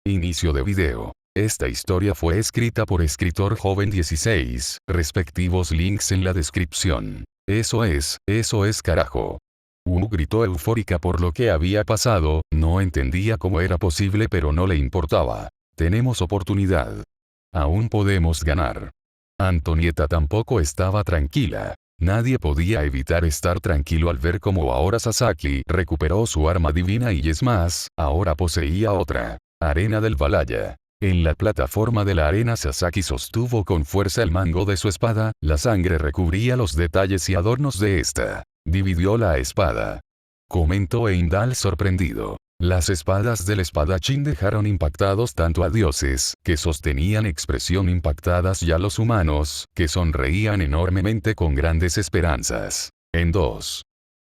Inicio de video. Esta historia fue escrita por escritor joven 16, respectivos links en la descripción. Eso es carajo. Gritó eufórica por lo que había pasado, no entendía cómo era posible pero no le importaba. Tenemos oportunidad. Aún podemos ganar. Antonieta tampoco estaba tranquila. Nadie podía evitar estar tranquilo al ver cómo ahora Sasaki recuperó su arma divina y es más, ahora poseía otra. Arena del Valhalla. En la plataforma de la arena Sasaki sostuvo con fuerza el mango de su espada, la sangre recubría los detalles y adornos de esta. Dividió la espada. Comentó Heimdall sorprendido. Las espadas del espadachín dejaron impactados tanto a dioses, que sostenían expresión impactadas y a los humanos, que sonreían enormemente con grandes esperanzas. En dos.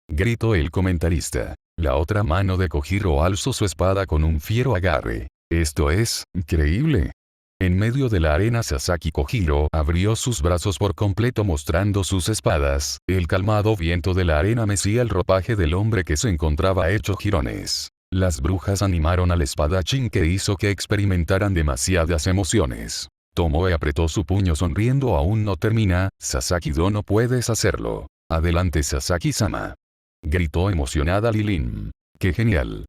Gritó el comentarista. La otra mano de Kojiro alzó su espada con un fiero agarre. Esto es increíble. En medio de la arena Sasaki Kojiro abrió sus brazos por completo mostrando sus espadas, el calmado viento de la arena mecía el ropaje del hombre que se encontraba hecho jirones. Las brujas animaron al espadachín que hizo que experimentaran demasiadas emociones. Tomó y apretó su puño sonriendo. Aún no termina, Sasaki-do, no puedes hacerlo. Adelante Sasaki-sama. Gritó emocionada Lilin. ¡Qué genial!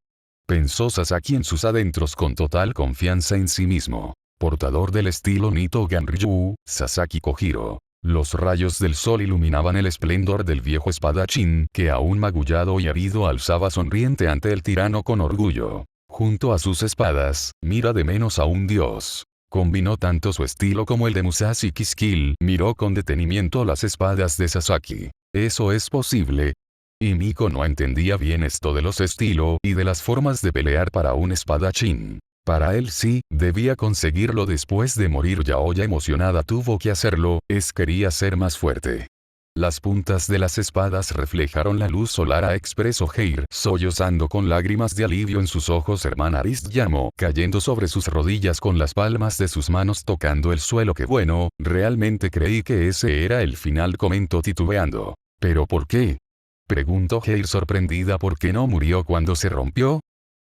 Pensó Sasaki en sus adentros con total confianza en sí mismo. Portador del estilo Nito Ganryu, Sasaki Kojiro. Los rayos del sol iluminaban el esplendor del viejo espadachín, que aún magullado y herido alzaba sonriente ante el tirano con orgullo. Junto a sus espadas, mira de menos a un dios. Combinó tanto su estilo como el de Musashi Kiskill, miró con detenimiento las espadas de Sasaki. ¿Eso es posible? Y Miko no entendía bien esto de los estilos y de las formas de pelear para un espadachín. Para él sí, debía conseguirlo después de morir. Yaoya emocionada tuvo que hacerlo, quería ser más fuerte. Las puntas de las espadas reflejaron la luz solar, expresó Heir, sollozando con lágrimas de alivio en sus ojos. Hermana Arist llamó, cayendo sobre sus rodillas con las palmas de sus manos tocando el suelo. Qué bueno, realmente creí que ese era el final, comentó titubeando. ¿Pero por qué? Preguntó Heir sorprendida. ¿Por qué no murió cuando se rompió?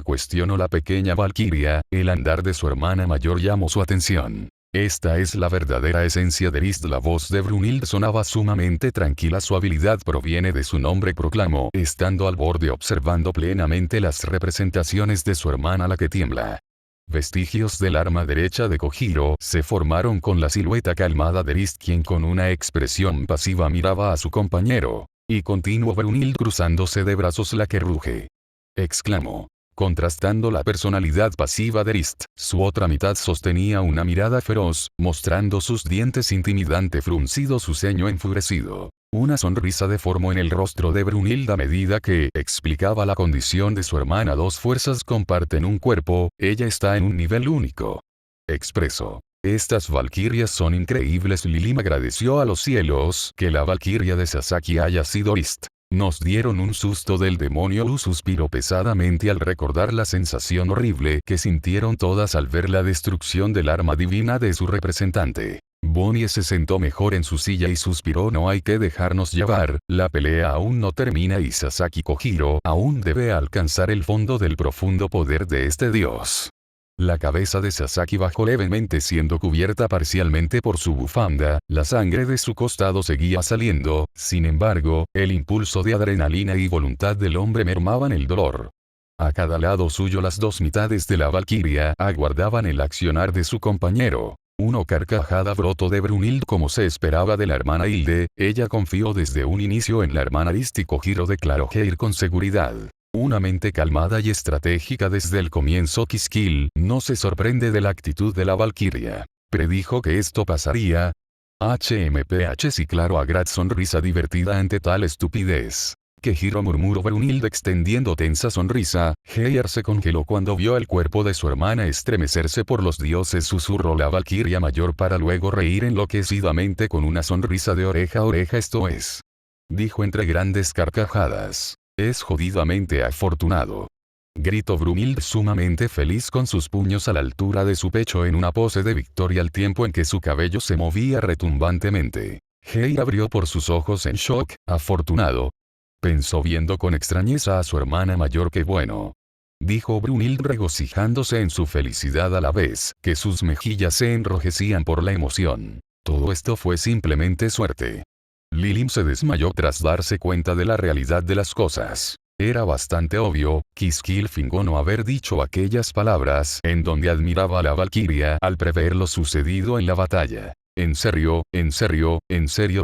Cuestionó la pequeña Valquiria. El andar de su hermana mayor llamó su atención. Esta es la verdadera esencia de Arist. La voz de Brunhild sonaba sumamente tranquila. Su habilidad proviene de su nombre, proclamó, estando al borde observando plenamente las representaciones de su hermana la que tiembla. Vestigios del arma derecha de Kojiro se formaron con la silueta calmada de Arist, quien con una expresión pasiva miraba a su compañero. Y continuó Brunhild cruzándose de brazos. La que ruge. Exclamó. Contrastando la personalidad pasiva de Arist, su otra mitad sostenía una mirada feroz, mostrando sus dientes intimidante fruncido, su ceño enfurecido. Una sonrisa deformó en el rostro de Brunhild a medida que explicaba la condición de su hermana. Dos fuerzas comparten un cuerpo, ella está en un nivel único. Expresó. Estas valquirias son increíbles. Lilim agradeció a los cielos que la valquiria de Sasaki haya sido Arist. Nos dieron un susto del demonio. Suspiró pesadamente al recordar la sensación horrible que sintieron todas al ver la destrucción del arma divina de su representante. Bonnie se sentó mejor en su silla y suspiró. No hay que dejarnos llevar, la pelea aún no termina y Sasaki Kojiro aún debe alcanzar el fondo del profundo poder de este dios. La cabeza de Sasaki bajó levemente, siendo cubierta parcialmente por su bufanda. La sangre de su costado seguía saliendo, sin embargo, el impulso de adrenalina y voluntad del hombre mermaban el dolor. A cada lado suyo las dos mitades de la valquiria aguardaban el accionar de su compañero. Una carcajada brotó de Brunhild como se esperaba de la hermana Hilde. Ella confió desde un inicio en la hermana Arist y Kojiro, declaró Heir con seguridad. Una mente calmada y estratégica desde el comienzo. Kiskill no se sorprende de la actitud de la valquiria. Predijo que esto pasaría. HMPH sí, claro. Agrat sonrisa divertida ante tal estupidez. Kojiro, murmuró Brunhild extendiendo tensa sonrisa. Heir se congeló cuando vio el cuerpo de su hermana estremecerse por los dioses, susurró la valquiria mayor para luego reír enloquecidamente con una sonrisa de oreja a oreja. Esto es, dijo entre grandes carcajadas. Es jodidamente afortunado. Gritó Brunhild sumamente feliz con sus puños a la altura de su pecho en una pose de victoria al tiempo en que su cabello se movía retumbantemente. Heir abrió por sus ojos en shock. Afortunado. Pensó viendo con extrañeza a su hermana mayor. Qué bueno. dijo Brunhild regocijándose en su felicidad a la vez que sus mejillas se enrojecían por la emoción. Todo esto fue simplemente suerte. Lilin se desmayó tras darse cuenta de la realidad de las cosas. Era bastante obvio, Kiskill fingó no haber dicho aquellas palabras en donde admiraba a la Valquiria al prever lo sucedido en la batalla. En serio,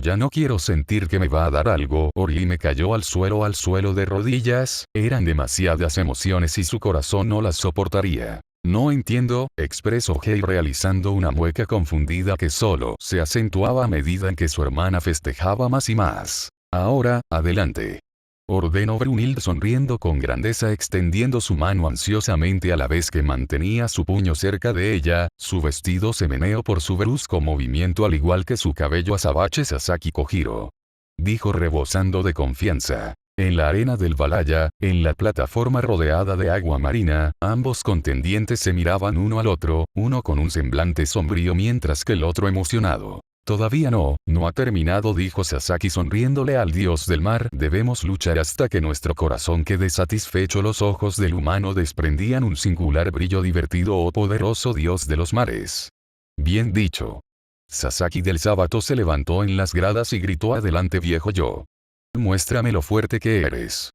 ya no quiero sentir que me va a dar algo. Orime cayó al suelo de rodillas, eran demasiadas emociones y su corazón no las soportaría. No entiendo, expresó Hei realizando una mueca confundida que solo se acentuaba a medida en que su hermana festejaba más y más. Ahora, adelante. Ordenó Brunhild sonriendo con grandeza extendiendo su mano ansiosamente a la vez que mantenía su puño cerca de ella, su vestido se meneó por su brusco movimiento al igual que su cabello azabache Sasaki Kojiro. Dijo rebosando de confianza. En la arena del Valhalla, en la plataforma rodeada de agua marina, ambos contendientes se miraban uno al otro, uno con un semblante sombrío mientras que el otro emocionado. Todavía no ha terminado, dijo Sasaki sonriéndole al dios del mar. Debemos luchar hasta que nuestro corazón quede satisfecho. Los ojos del humano desprendían un singular brillo divertido. Oh poderoso dios de los mares. Bien dicho. Sasaki del Sábato se levantó en las gradas y gritó: adelante viejo yo. Muéstrame lo fuerte que eres.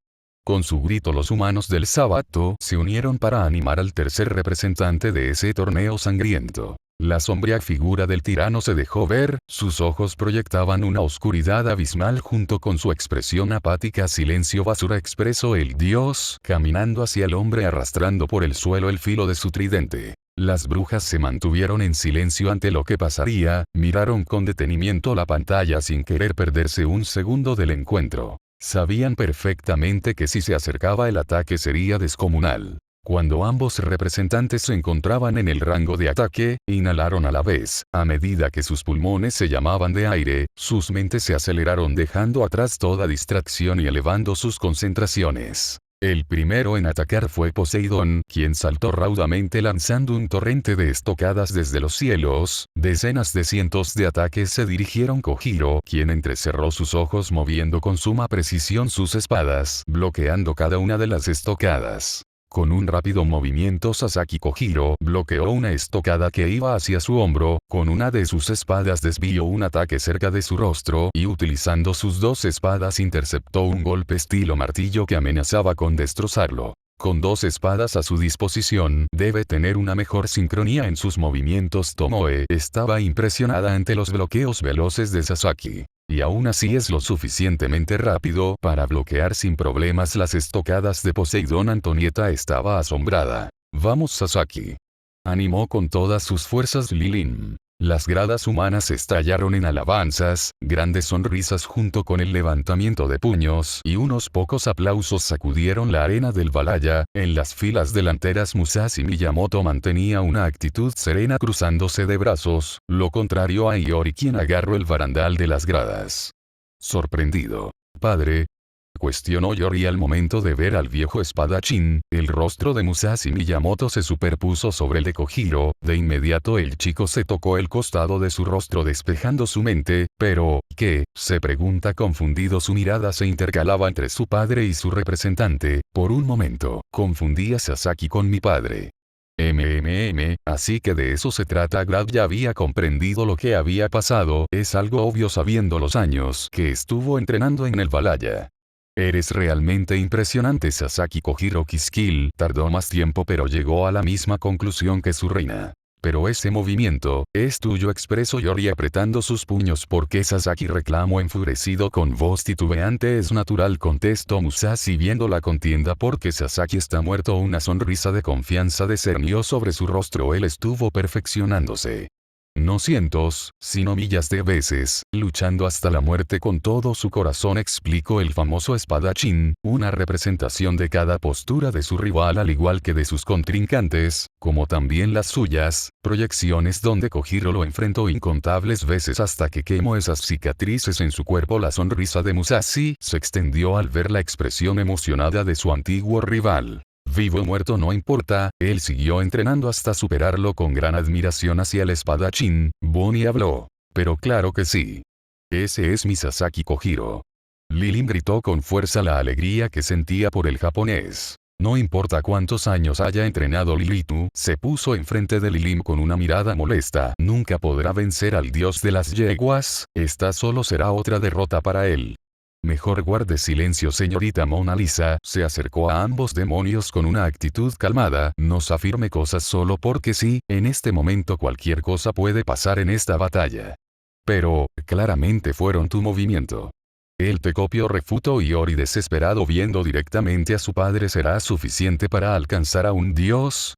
Con su grito los humanos del Sábato se unieron para animar al tercer representante de ese torneo sangriento. La sombría figura del tirano se dejó ver, sus ojos proyectaban una oscuridad abismal junto con su expresión apática. Silencio basura, expresó el dios, caminando hacia el hombre arrastrando por el suelo el filo de su tridente. Las brujas se mantuvieron en silencio ante lo que pasaría, miraron con detenimiento la pantalla sin querer perderse un segundo del encuentro. Sabían perfectamente que si se acercaba el ataque sería descomunal. Cuando ambos representantes se encontraban en el rango de ataque, inhalaron a la vez. A medida que sus pulmones se llamaban de aire, sus mentes se aceleraron dejando atrás toda distracción y elevando sus concentraciones. El primero en atacar fue Poseidón, quien saltó raudamente lanzando un torrente de estocadas desde los cielos. Decenas de cientos de ataques se dirigieron a Kojiro, quien entrecerró sus ojos moviendo con suma precisión sus espadas, bloqueando cada una de las estocadas. Con un rápido movimiento Sasaki Kojiro bloqueó una estocada que iba hacia su hombro, con una de sus espadas desvió un ataque cerca de su rostro y utilizando sus dos espadas interceptó un golpe estilo martillo que amenazaba con destrozarlo. Con dos espadas a su disposición, debe tener una mejor sincronía en sus movimientos. Tomoe estaba impresionada ante los bloqueos veloces de Sasaki. Y aún así es lo suficientemente rápido para bloquear sin problemas las estocadas de Poseidón. Antonieta estaba asombrada. Vamos Sasaki. Animó con todas sus fuerzas Lilin. Las gradas humanas estallaron en alabanzas, grandes sonrisas junto con el levantamiento de puños y unos pocos aplausos sacudieron la arena del Valhalla. En las filas delanteras Musashi Miyamoto mantenía una actitud serena cruzándose de brazos, lo contrario a Iori quien agarró el barandal de las gradas. Sorprendido. Padre, cuestionó Yori al momento de ver al viejo espadachín. El rostro de Musashi Miyamoto se superpuso sobre el de Kojiro. De inmediato el chico se tocó el costado de su rostro despejando su mente. ¿Pero qué? Se pregunta confundido. Su mirada se intercalaba entre su padre y su representante. Por un momento, confundí a Sasaki con mi padre. Así que de eso se trata. Grad ya había comprendido lo que había pasado. Es algo obvio sabiendo los años que estuvo entrenando en el Valhalla. Eres realmente impresionante. Sasaki Kojiro Kiskill tardó más tiempo pero llegó a la misma conclusión que su reina. Pero ese movimiento, es tuyo, expresó Yori apretando sus puños. ¿Por qué? Sasaki reclamó enfurecido con voz titubeante. Es natural, contestó Musashi viendo la contienda. Porque Sasaki está muerto. Una sonrisa de confianza discernió sobre su rostro. Él estuvo perfeccionándose. No cientos, sino miles de veces, luchando hasta la muerte con todo su corazón, explicó el famoso espadachín, una representación de cada postura de su rival al igual que de sus contrincantes, como también las suyas, proyecciones donde Kojiro lo enfrentó incontables veces hasta que quemó esas cicatrices en su cuerpo. La sonrisa de Musashi se extendió al ver la expresión emocionada de su antiguo rival. Vivo o muerto no importa, él siguió entrenando hasta superarlo. Con gran admiración hacia el espadachín, Bonnie habló. Pero claro que sí. Ese es mi Sasaki Kojiro. Lilin gritó con fuerza la alegría que sentía por el japonés. No importa cuántos años haya entrenado Lilitu, se puso enfrente de Lilim con una mirada molesta. Nunca podrá vencer al dios de las yeguas, esta solo será otra derrota para él. Mejor guarde silencio, señorita Mona Lisa. Se acercó a ambos demonios con una actitud calmada. No afirme cosas solo porque sí, en este momento cualquier cosa puede pasar en esta batalla. Pero, claramente fueron tu movimiento. El Tecopio refutó y Ori desesperado viendo directamente a su padre. ¿Será suficiente para alcanzar a un dios?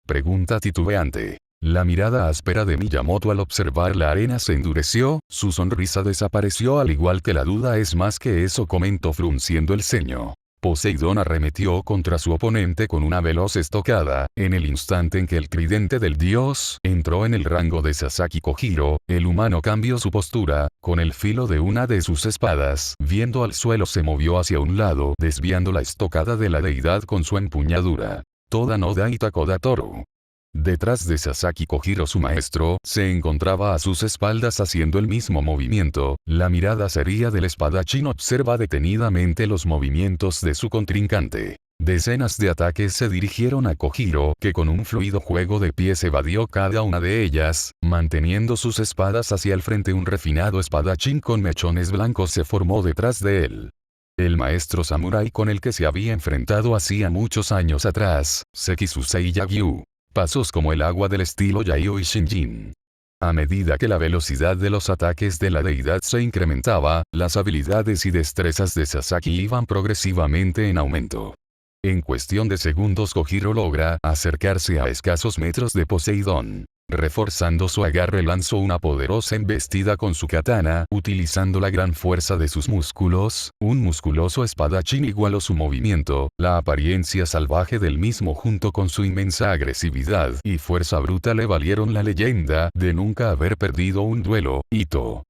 Pregunta titubeante. La mirada áspera de Miyamoto al observar la arena se endureció, su sonrisa desapareció al igual que la duda. Es más que eso, comentó frunciendo el ceño. Poseidón arremetió contra su oponente con una veloz estocada. En el instante en que el tridente del dios entró en el rango de Sasaki Kojiro, el humano cambió su postura, con el filo de una de sus espadas, viendo al suelo se movió hacia un lado, desviando la estocada de la deidad con su empuñadura. Toda Noda Itakoda Toru. Detrás de Sasaki Kojiro, su maestro, se encontraba a sus espaldas haciendo el mismo movimiento. La mirada seria del espadachín observa detenidamente los movimientos de su contrincante. Decenas de ataques se dirigieron a Kojiro, que con un fluido juego de pies evadió cada una de ellas, manteniendo sus espadas hacia el frente. Un refinado espadachín con mechones blancos se formó detrás de él. El maestro samurái con el que se había enfrentado hacía muchos años atrás, Sekisusei Yagyu. Pasos como el agua del estilo Yayoi Shinjin. A medida que la velocidad de los ataques de la deidad se incrementaba, las habilidades y destrezas de Sasaki iban progresivamente en aumento. En cuestión de segundos Kojiro logra acercarse a escasos metros de Poseidón. Reforzando su agarre lanzó una poderosa embestida con su katana, utilizando la gran fuerza de sus músculos. Un musculoso espadachín igualó su movimiento. La apariencia salvaje del mismo junto con su inmensa agresividad y fuerza bruta le valieron la leyenda de nunca haber perdido un duelo. Ito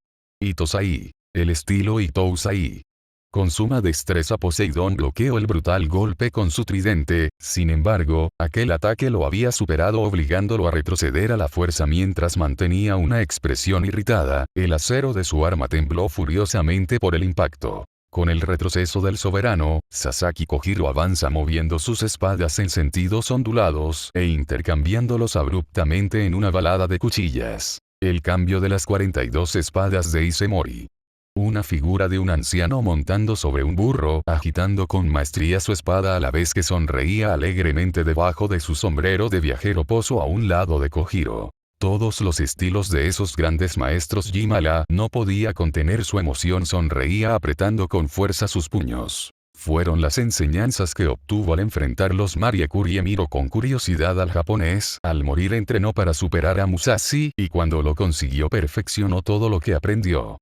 Sai. El estilo Ito Usai. Con suma destreza Poseidón bloqueó el brutal golpe con su tridente. Sin embargo, aquel ataque lo había superado, obligándolo a retroceder a la fuerza mientras mantenía una expresión irritada. El acero de su arma tembló furiosamente por el impacto. Con el retroceso del soberano, Sasaki Kojiro avanza moviendo sus espadas en sentidos ondulados e intercambiándolos abruptamente en una balada de cuchillas. El cambio de las 42 espadas de Isemori. Una figura de un anciano montando sobre un burro, agitando con maestría su espada a la vez que sonreía alegremente debajo de su sombrero de viajero posó a un lado de Kojiro. Todos los estilos de esos grandes maestros Jimala no podía contener su emoción, sonreía apretando con fuerza sus puños. Fueron las enseñanzas que obtuvo al enfrentar los Mariekuri. Y miró con curiosidad al japonés. Al morir entrenó para superar a Musashi, y cuando lo consiguió perfeccionó todo lo que aprendió.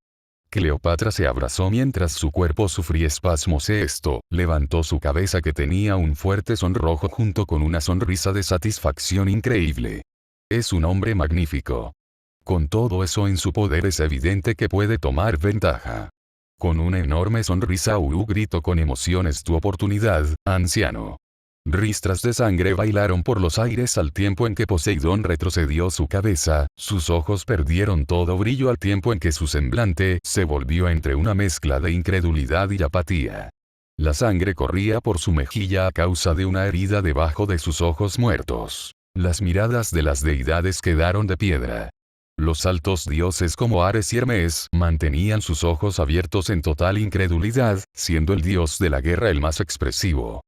Cleopatra se abrazó mientras su cuerpo sufría espasmos. Esto levantó su cabeza, que tenía un fuerte sonrojo junto con una sonrisa de satisfacción increíble. Es un hombre magnífico. Con todo eso en su poder es evidente que puede tomar ventaja. Con una enorme sonrisa Uru gritó con emoción: es tu oportunidad, anciano. Ristras de sangre bailaron por los aires al tiempo en que Poseidón retrocedió su cabeza, sus ojos perdieron todo brillo al tiempo en que su semblante se volvió entre una mezcla de incredulidad y apatía. La sangre corría por su mejilla a causa de una herida debajo de sus ojos muertos. Las miradas de las deidades quedaron de piedra. Los altos dioses como Ares y Hermes mantenían sus ojos abiertos en total incredulidad, siendo el dios de la guerra el más expresivo.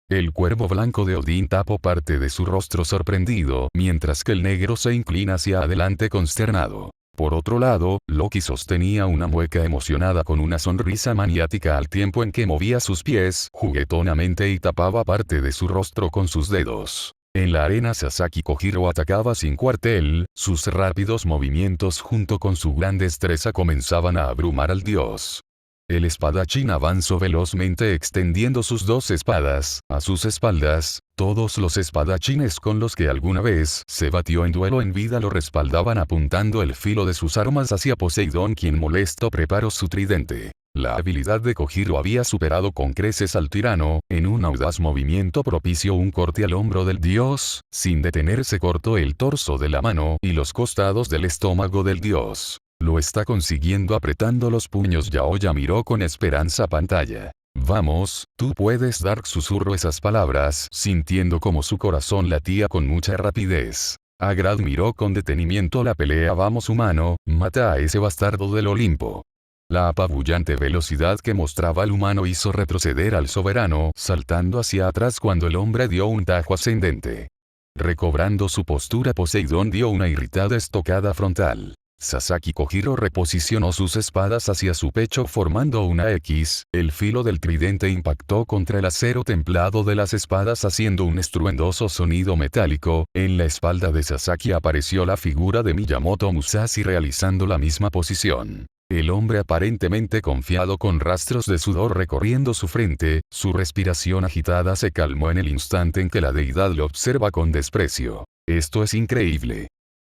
El cuervo blanco de Odín tapó parte de su rostro sorprendido, mientras que el negro se inclina hacia adelante consternado. Por otro lado, Loki sostenía una mueca emocionada con una sonrisa maniática al tiempo en que movía sus pies juguetonamente y tapaba parte de su rostro con sus dedos. En la arena Sasaki Kojiro atacaba sin cuartel, sus rápidos movimientos junto con su gran destreza comenzaban a abrumar al dios. El espadachín avanzó velozmente extendiendo sus dos espadas, a sus espaldas. Todos los espadachines con los que alguna vez se batió en duelo en vida lo respaldaban apuntando el filo de sus armas hacia Poseidón, quien molesto preparó su tridente. La habilidad de Kojiro había superado con creces al tirano. En un audaz movimiento propició un corte al hombro del dios, sin detenerse cortó el torso de la mano y los costados del estómago del dios. Lo está consiguiendo apretando los puños. Yaoya miró con esperanza pantalla. Vamos, tú puedes. Dark susurró esas palabras, sintiendo como su corazón latía con mucha rapidez. Agrad miró con detenimiento la pelea. Vamos humano, mata a ese bastardo del Olimpo. La apabullante velocidad que mostraba el humano hizo retroceder al soberano, saltando hacia atrás cuando el hombre dio un tajo ascendente. Recobrando su postura, Poseidón dio una irritada estocada frontal. Sasaki Kojiro reposicionó sus espadas hacia su pecho formando una X, el filo del tridente impactó contra el acero templado de las espadas haciendo un estruendoso sonido metálico. En la espalda de Sasaki apareció la figura de Miyamoto Musashi realizando la misma posición. El hombre aparentemente confiado con rastros de sudor recorriendo su frente, su respiración agitada se calmó en el instante en que la deidad lo observa con desprecio. Esto es increíble.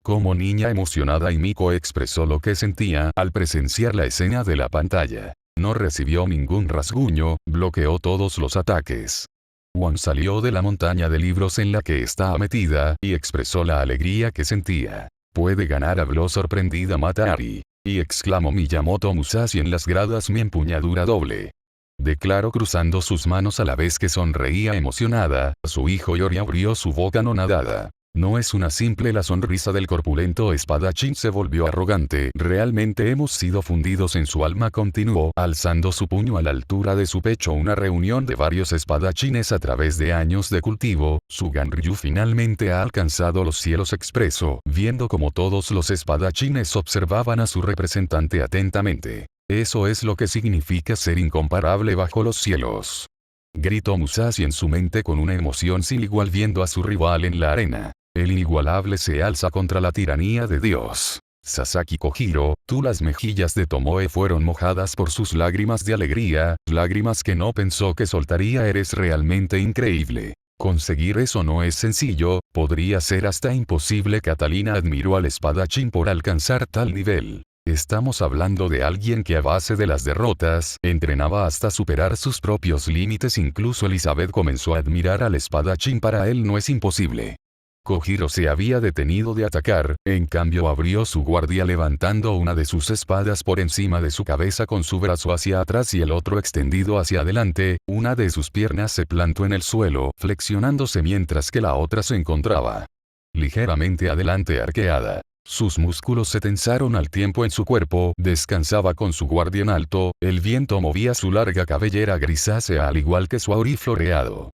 Como niña emocionada, Himiko expresó lo que sentía al presenciar la escena de la pantalla. No recibió ningún rasguño, bloqueó todos los ataques. Won salió de la montaña de libros en la que estaba metida, y expresó la alegría que sentía. Puede ganar, habló sorprendida Matari. Y exclamó Miyamoto Musashi en las gradas, mi empuñadura doble. Declaró cruzando sus manos a la vez que sonreía emocionada. Su hijo Yori abrió su boca anonadada. No es una simple. La sonrisa del corpulento espadachín se volvió arrogante. Realmente hemos sido fundidos en su alma, continuó, alzando su puño a la altura de su pecho. Una reunión de varios espadachines a través de años de cultivo. Su Ganryu finalmente ha alcanzado los cielos, expresó, viendo como todos los espadachines observaban a su representante atentamente. Eso es lo que significa ser incomparable bajo los cielos. Gritó Musashi en su mente con una emoción sin igual viendo a su rival en la arena. El inigualable se alza contra la tiranía de Dios. Sasaki Kojiro, las mejillas de Tomoe fueron mojadas por sus lágrimas de alegría, lágrimas que no pensó que soltaría. Eres realmente increíble. Conseguir eso no es sencillo, podría ser hasta imposible. Catalina admiró al espadachín por alcanzar tal nivel. Estamos hablando de alguien que a base de las derrotas, entrenaba hasta superar sus propios límites. Incluso Elizabeth comenzó a admirar al espadachín. Para él no es imposible. Kojiro se había detenido de atacar, en cambio abrió su guardia levantando una de sus espadas por encima de su cabeza con su brazo hacia atrás y el otro extendido hacia adelante. Una de sus piernas se plantó en el suelo, flexionándose mientras que la otra se encontraba ligeramente adelante, arqueada. Sus músculos se tensaron al tiempo en su cuerpo, descansaba con su guardia en alto, el viento movía su larga cabellera grisácea al igual que su auri floreado.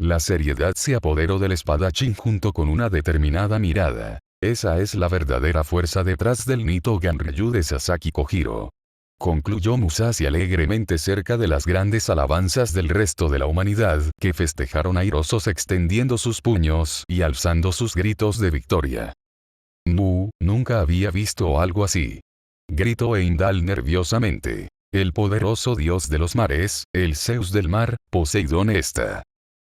La seriedad se apoderó del espadachín junto con una determinada mirada. Esa es la verdadera fuerza detrás del Nito Ganryu de Sasaki Kojiro. Concluyó Musashi alegremente cerca de las grandes alabanzas del resto de la humanidad, que festejaron airosos extendiendo sus puños y alzando sus gritos de victoria. Nunca había visto algo así. Gritó Heimdall nerviosamente. El poderoso dios de los mares, el Zeus del mar, Poseidón está.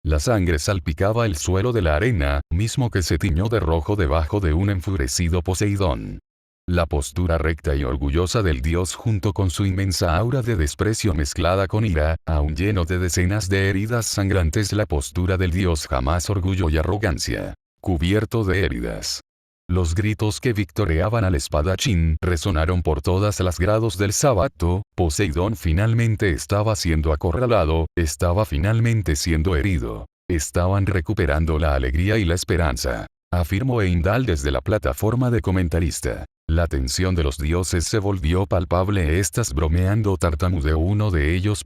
La sangre salpicaba el suelo de la arena, mismo que se tiñó de rojo debajo de un enfurecido Poseidón. La postura recta y orgullosa del dios junto con su inmensa aura de desprecio mezclada con ira, aún lleno de decenas de heridas sangrantes. La postura del dios jamás orgullo y arrogancia. Cubierto de heridas. Los gritos que victoreaban al espadachín resonaron por todas las grados del sábado. Poseidón finalmente estaba siendo acorralado, estaba finalmente siendo herido. Estaban recuperando la alegría y la esperanza. Afirmó Heimdall desde la plataforma de comentarista. La tensión de los dioses se volvió palpable. Estás bromeando, tartamudeó uno de ellos.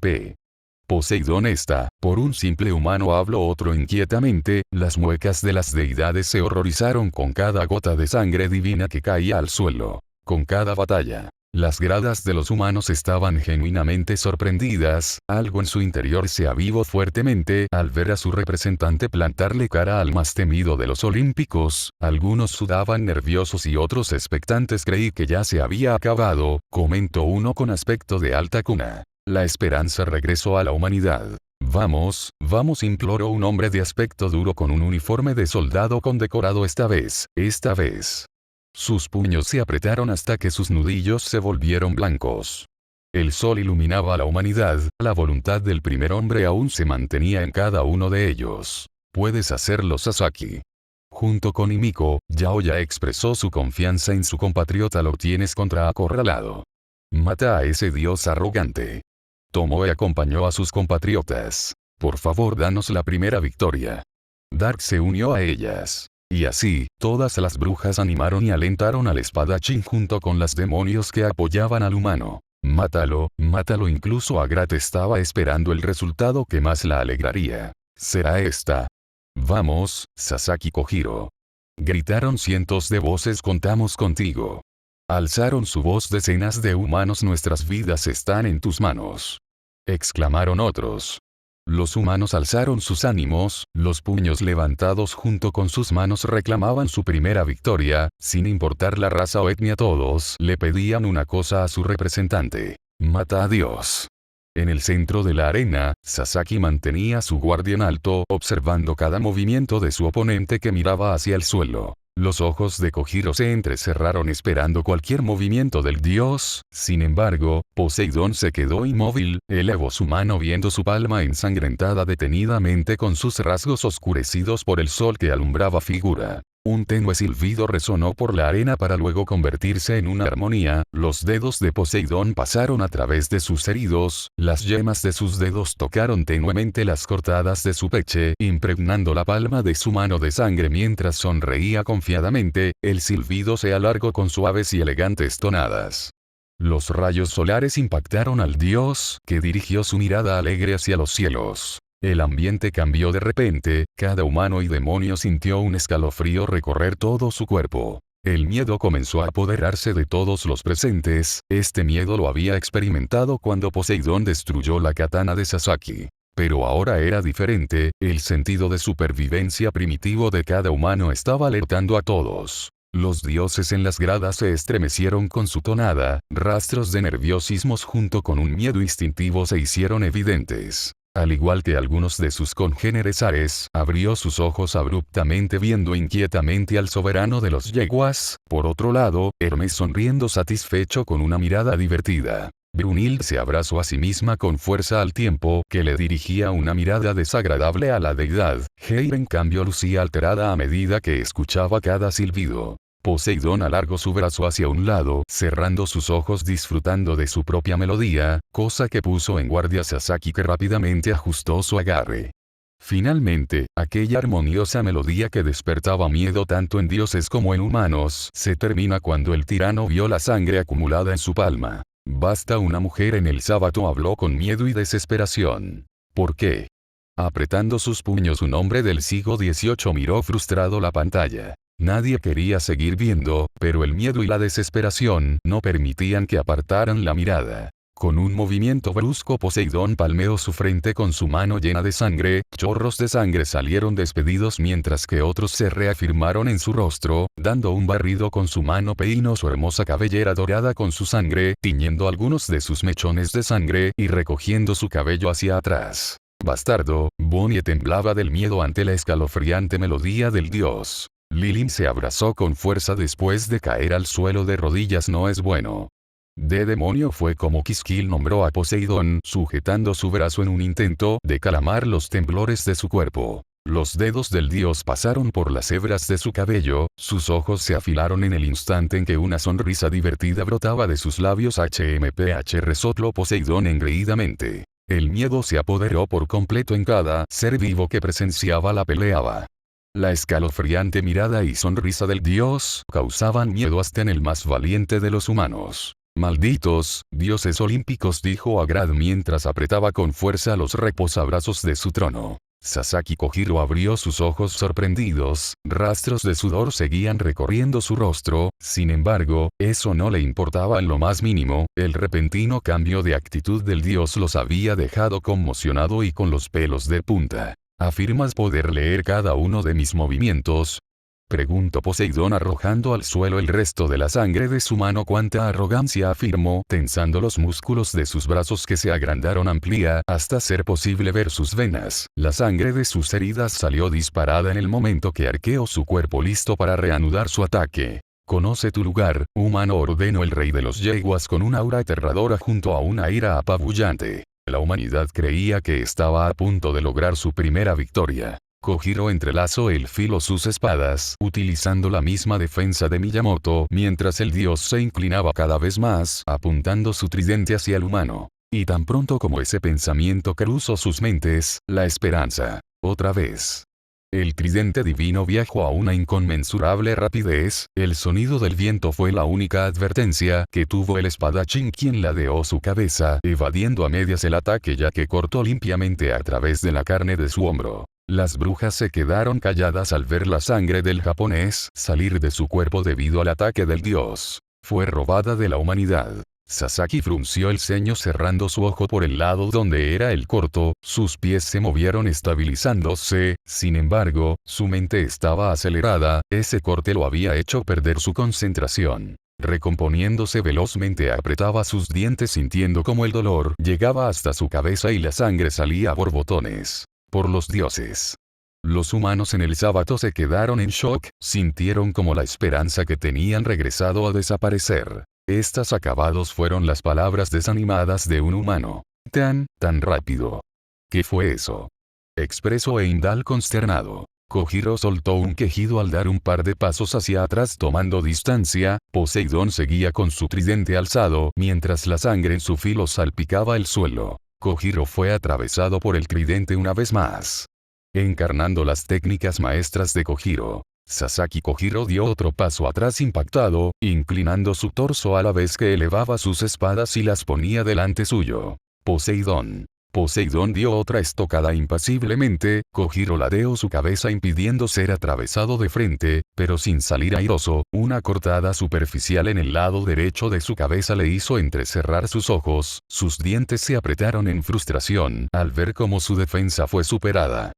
Poseidón está, por un simple humano, habló otro inquietamente. Las muecas de las deidades se horrorizaron con cada gota de sangre divina que caía al suelo. Con cada batalla. Las gradas de los humanos estaban genuinamente sorprendidas, algo en su interior se avivó fuertemente al ver a su representante plantarle cara al más temido de los olímpicos. Algunos sudaban nerviosos y otros expectantes. Creí que ya se había acabado, comentó uno con aspecto de alta cuna. La esperanza regresó a la humanidad. Vamos, imploró un hombre de aspecto duro con un uniforme de soldado condecorado. Esta vez. Sus puños se apretaron hasta que sus nudillos se volvieron blancos. El sol iluminaba a la humanidad, la voluntad del primer hombre aún se mantenía en cada uno de ellos. Puedes hacerlo, Sasaki. Junto con Himiko, Yaoya expresó su confianza en su compatriota. Lo tienes contra acorralado. Mata a ese dios arrogante. Tomoe acompañó a sus compatriotas. Por favor, danos la primera victoria. Dark se unió a ellas. Y así, todas las brujas animaron y alentaron al espadachín junto con las demonios que apoyaban al humano. Mátalo, mátalo. Incluso Agrat estaba esperando el resultado que más la alegraría. ¿Será esta? Vamos, Sasaki Kojiro. Gritaron cientos de voces. Contamos contigo. Alzaron su voz decenas de humanos. Nuestras vidas están en tus manos. Exclamaron otros. Los humanos alzaron sus ánimos, los puños levantados junto con sus manos reclamaban su primera victoria, sin importar la raza o etnia. Todos le pedían una cosa a su representante: mata a Dios. En el centro de la arena, Sasaki mantenía su guardia en alto, observando cada movimiento de su oponente que miraba hacia el suelo. Los ojos de Kojiro se entrecerraron esperando cualquier movimiento del dios. Sin embargo, Poseidón se quedó inmóvil, elevó su mano viendo su palma ensangrentada detenidamente con sus rasgos oscurecidos por el sol que alumbraba figura. Un tenue silbido resonó por la arena para luego convertirse en una armonía. Los dedos de Poseidón pasaron a través de sus heridos, las yemas de sus dedos tocaron tenuemente las cortadas de su pecho, impregnando la palma de su mano de sangre mientras sonreía confiadamente. El silbido se alargó con suaves y elegantes tonadas. Los rayos solares impactaron al dios, que dirigió su mirada alegre hacia los cielos. El ambiente cambió de repente, cada humano y demonio sintió un escalofrío recorrer todo su cuerpo. El miedo comenzó a apoderarse de todos los presentes. Este miedo lo había experimentado cuando Poseidón destruyó la katana de Sasaki. Pero ahora era diferente, el sentido de supervivencia primitivo de cada humano estaba alertando a todos. Los dioses en las gradas se estremecieron con su tonada, rastros de nerviosismos junto con un miedo instintivo se hicieron evidentes. Al igual que algunos de sus congéneres, Ares abrió sus ojos abruptamente viendo inquietamente al soberano de los yeguas. Por otro lado, Hermes sonriendo satisfecho con una mirada divertida. Brunhilde se abrazó a sí misma con fuerza al tiempo que le dirigía una mirada desagradable a la deidad. Hera en cambio lucía alterada a medida que escuchaba cada silbido. Poseidón alargó su brazo hacia un lado, cerrando sus ojos disfrutando de su propia melodía, cosa que puso en guardia a Sasaki, que rápidamente ajustó su agarre. Finalmente, aquella armoniosa melodía que despertaba miedo tanto en dioses como en humanos, se termina cuando el tirano vio la sangre acumulada en su palma. Basta. Una mujer en el sábado habló con miedo y desesperación. ¿Por qué? Apretando sus puños, un hombre del siglo XVIII miró frustrado la pantalla. Nadie quería seguir viendo, pero el miedo y la desesperación no permitían que apartaran la mirada. Con un movimiento brusco, Poseidón palmeó su frente con su mano llena de sangre. Chorros de sangre salieron despedidos mientras que otros se reafirmaron en su rostro, dando un barrido con su mano. Peinó su hermosa cabellera dorada con su sangre, tiñendo algunos de sus mechones de sangre y recogiendo su cabello hacia atrás. Bastardo. Bonnie temblaba del miedo ante la escalofriante melodía del dios. Lilith se abrazó con fuerza después de caer al suelo de rodillas. No es bueno. De demonio fue como Kiskil nombró a Poseidón, sujetando su brazo en un intento de calmar los temblores de su cuerpo. Los dedos del dios pasaron por las hebras de su cabello, sus ojos se afilaron en el instante en que una sonrisa divertida brotaba de sus labios. HMPH resopló Poseidón engreídamente. El miedo se apoderó por completo en cada ser vivo que presenciaba la pelea. La escalofriante mirada y sonrisa del dios causaban miedo hasta en el más valiente de los humanos. «Malditos dioses olímpicos», dijo Agrad mientras apretaba con fuerza los reposabrazos de su trono. Sasaki Kojiro abrió sus ojos sorprendidos, rastros de sudor seguían recorriendo su rostro. Sin embargo, eso no le importaba en lo más mínimo. El repentino cambio de actitud del dios los había dejado conmocionado y con los pelos de punta. ¿Afirmas poder leer cada uno de mis movimientos?, preguntó Poseidón arrojando al suelo el resto de la sangre de su mano. «¿Cuánta arrogancia?», afirmó, tensando los músculos de sus brazos que se agrandaron amplia hasta ser posible ver sus venas. La sangre de sus heridas salió disparada en el momento que arqueó su cuerpo listo para reanudar su ataque. «Conoce tu lugar, humano», ordenó el rey de los yeguas con un aura aterradora junto a una ira apabullante. La humanidad creía que estaba a punto de lograr su primera victoria. Kojiro entrelazó el filo sus espadas, utilizando la misma defensa de Miyamoto, mientras el dios se inclinaba cada vez más, apuntando su tridente hacia el humano. Y tan pronto como ese pensamiento cruzó sus mentes, la esperanza. Otra vez. El tridente divino viajó a una inconmensurable rapidez, el sonido del viento fue la única advertencia que tuvo el espadachín, quien ladeó su cabeza, evadiendo a medias el ataque ya que cortó limpiamente a través de la carne de su hombro. Las brujas se quedaron calladas al ver la sangre del japonés salir de su cuerpo debido al ataque del dios. Fue robada de la humanidad. Sasaki frunció el ceño cerrando su ojo por el lado donde era el corto, sus pies se movieron estabilizándose, sin embargo, su mente estaba acelerada, ese corte lo había hecho perder su concentración. Recomponiéndose velozmente apretaba sus dientes sintiendo como el dolor llegaba hasta su cabeza y la sangre salía a borbotones. Por los dioses. Los humanos en el sábado se quedaron en shock, sintieron como la esperanza que tenían regresado a desaparecer. Estas acabados fueron las palabras desanimadas de un humano. Tan rápido. ¿Qué fue eso? Expresó Heimdall consternado. Kojiro soltó un quejido al dar un par de pasos hacia atrás tomando distancia, Poseidón seguía con su tridente alzado mientras la sangre en su filo salpicaba el suelo. Kojiro fue atravesado por el tridente una vez más. Encarnando las técnicas maestras de Kojiro. Sasaki Kojiro dio otro paso atrás impactado, inclinando su torso a la vez que elevaba sus espadas y las ponía delante suyo. Poseidón. Poseidón dio otra estocada impasiblemente, Kojiro ladeó su cabeza impidiendo ser atravesado de frente, pero sin salir airoso, una cortada superficial en el lado derecho de su cabeza le hizo entrecerrar sus ojos, sus dientes se apretaron en frustración al ver cómo su defensa fue superada.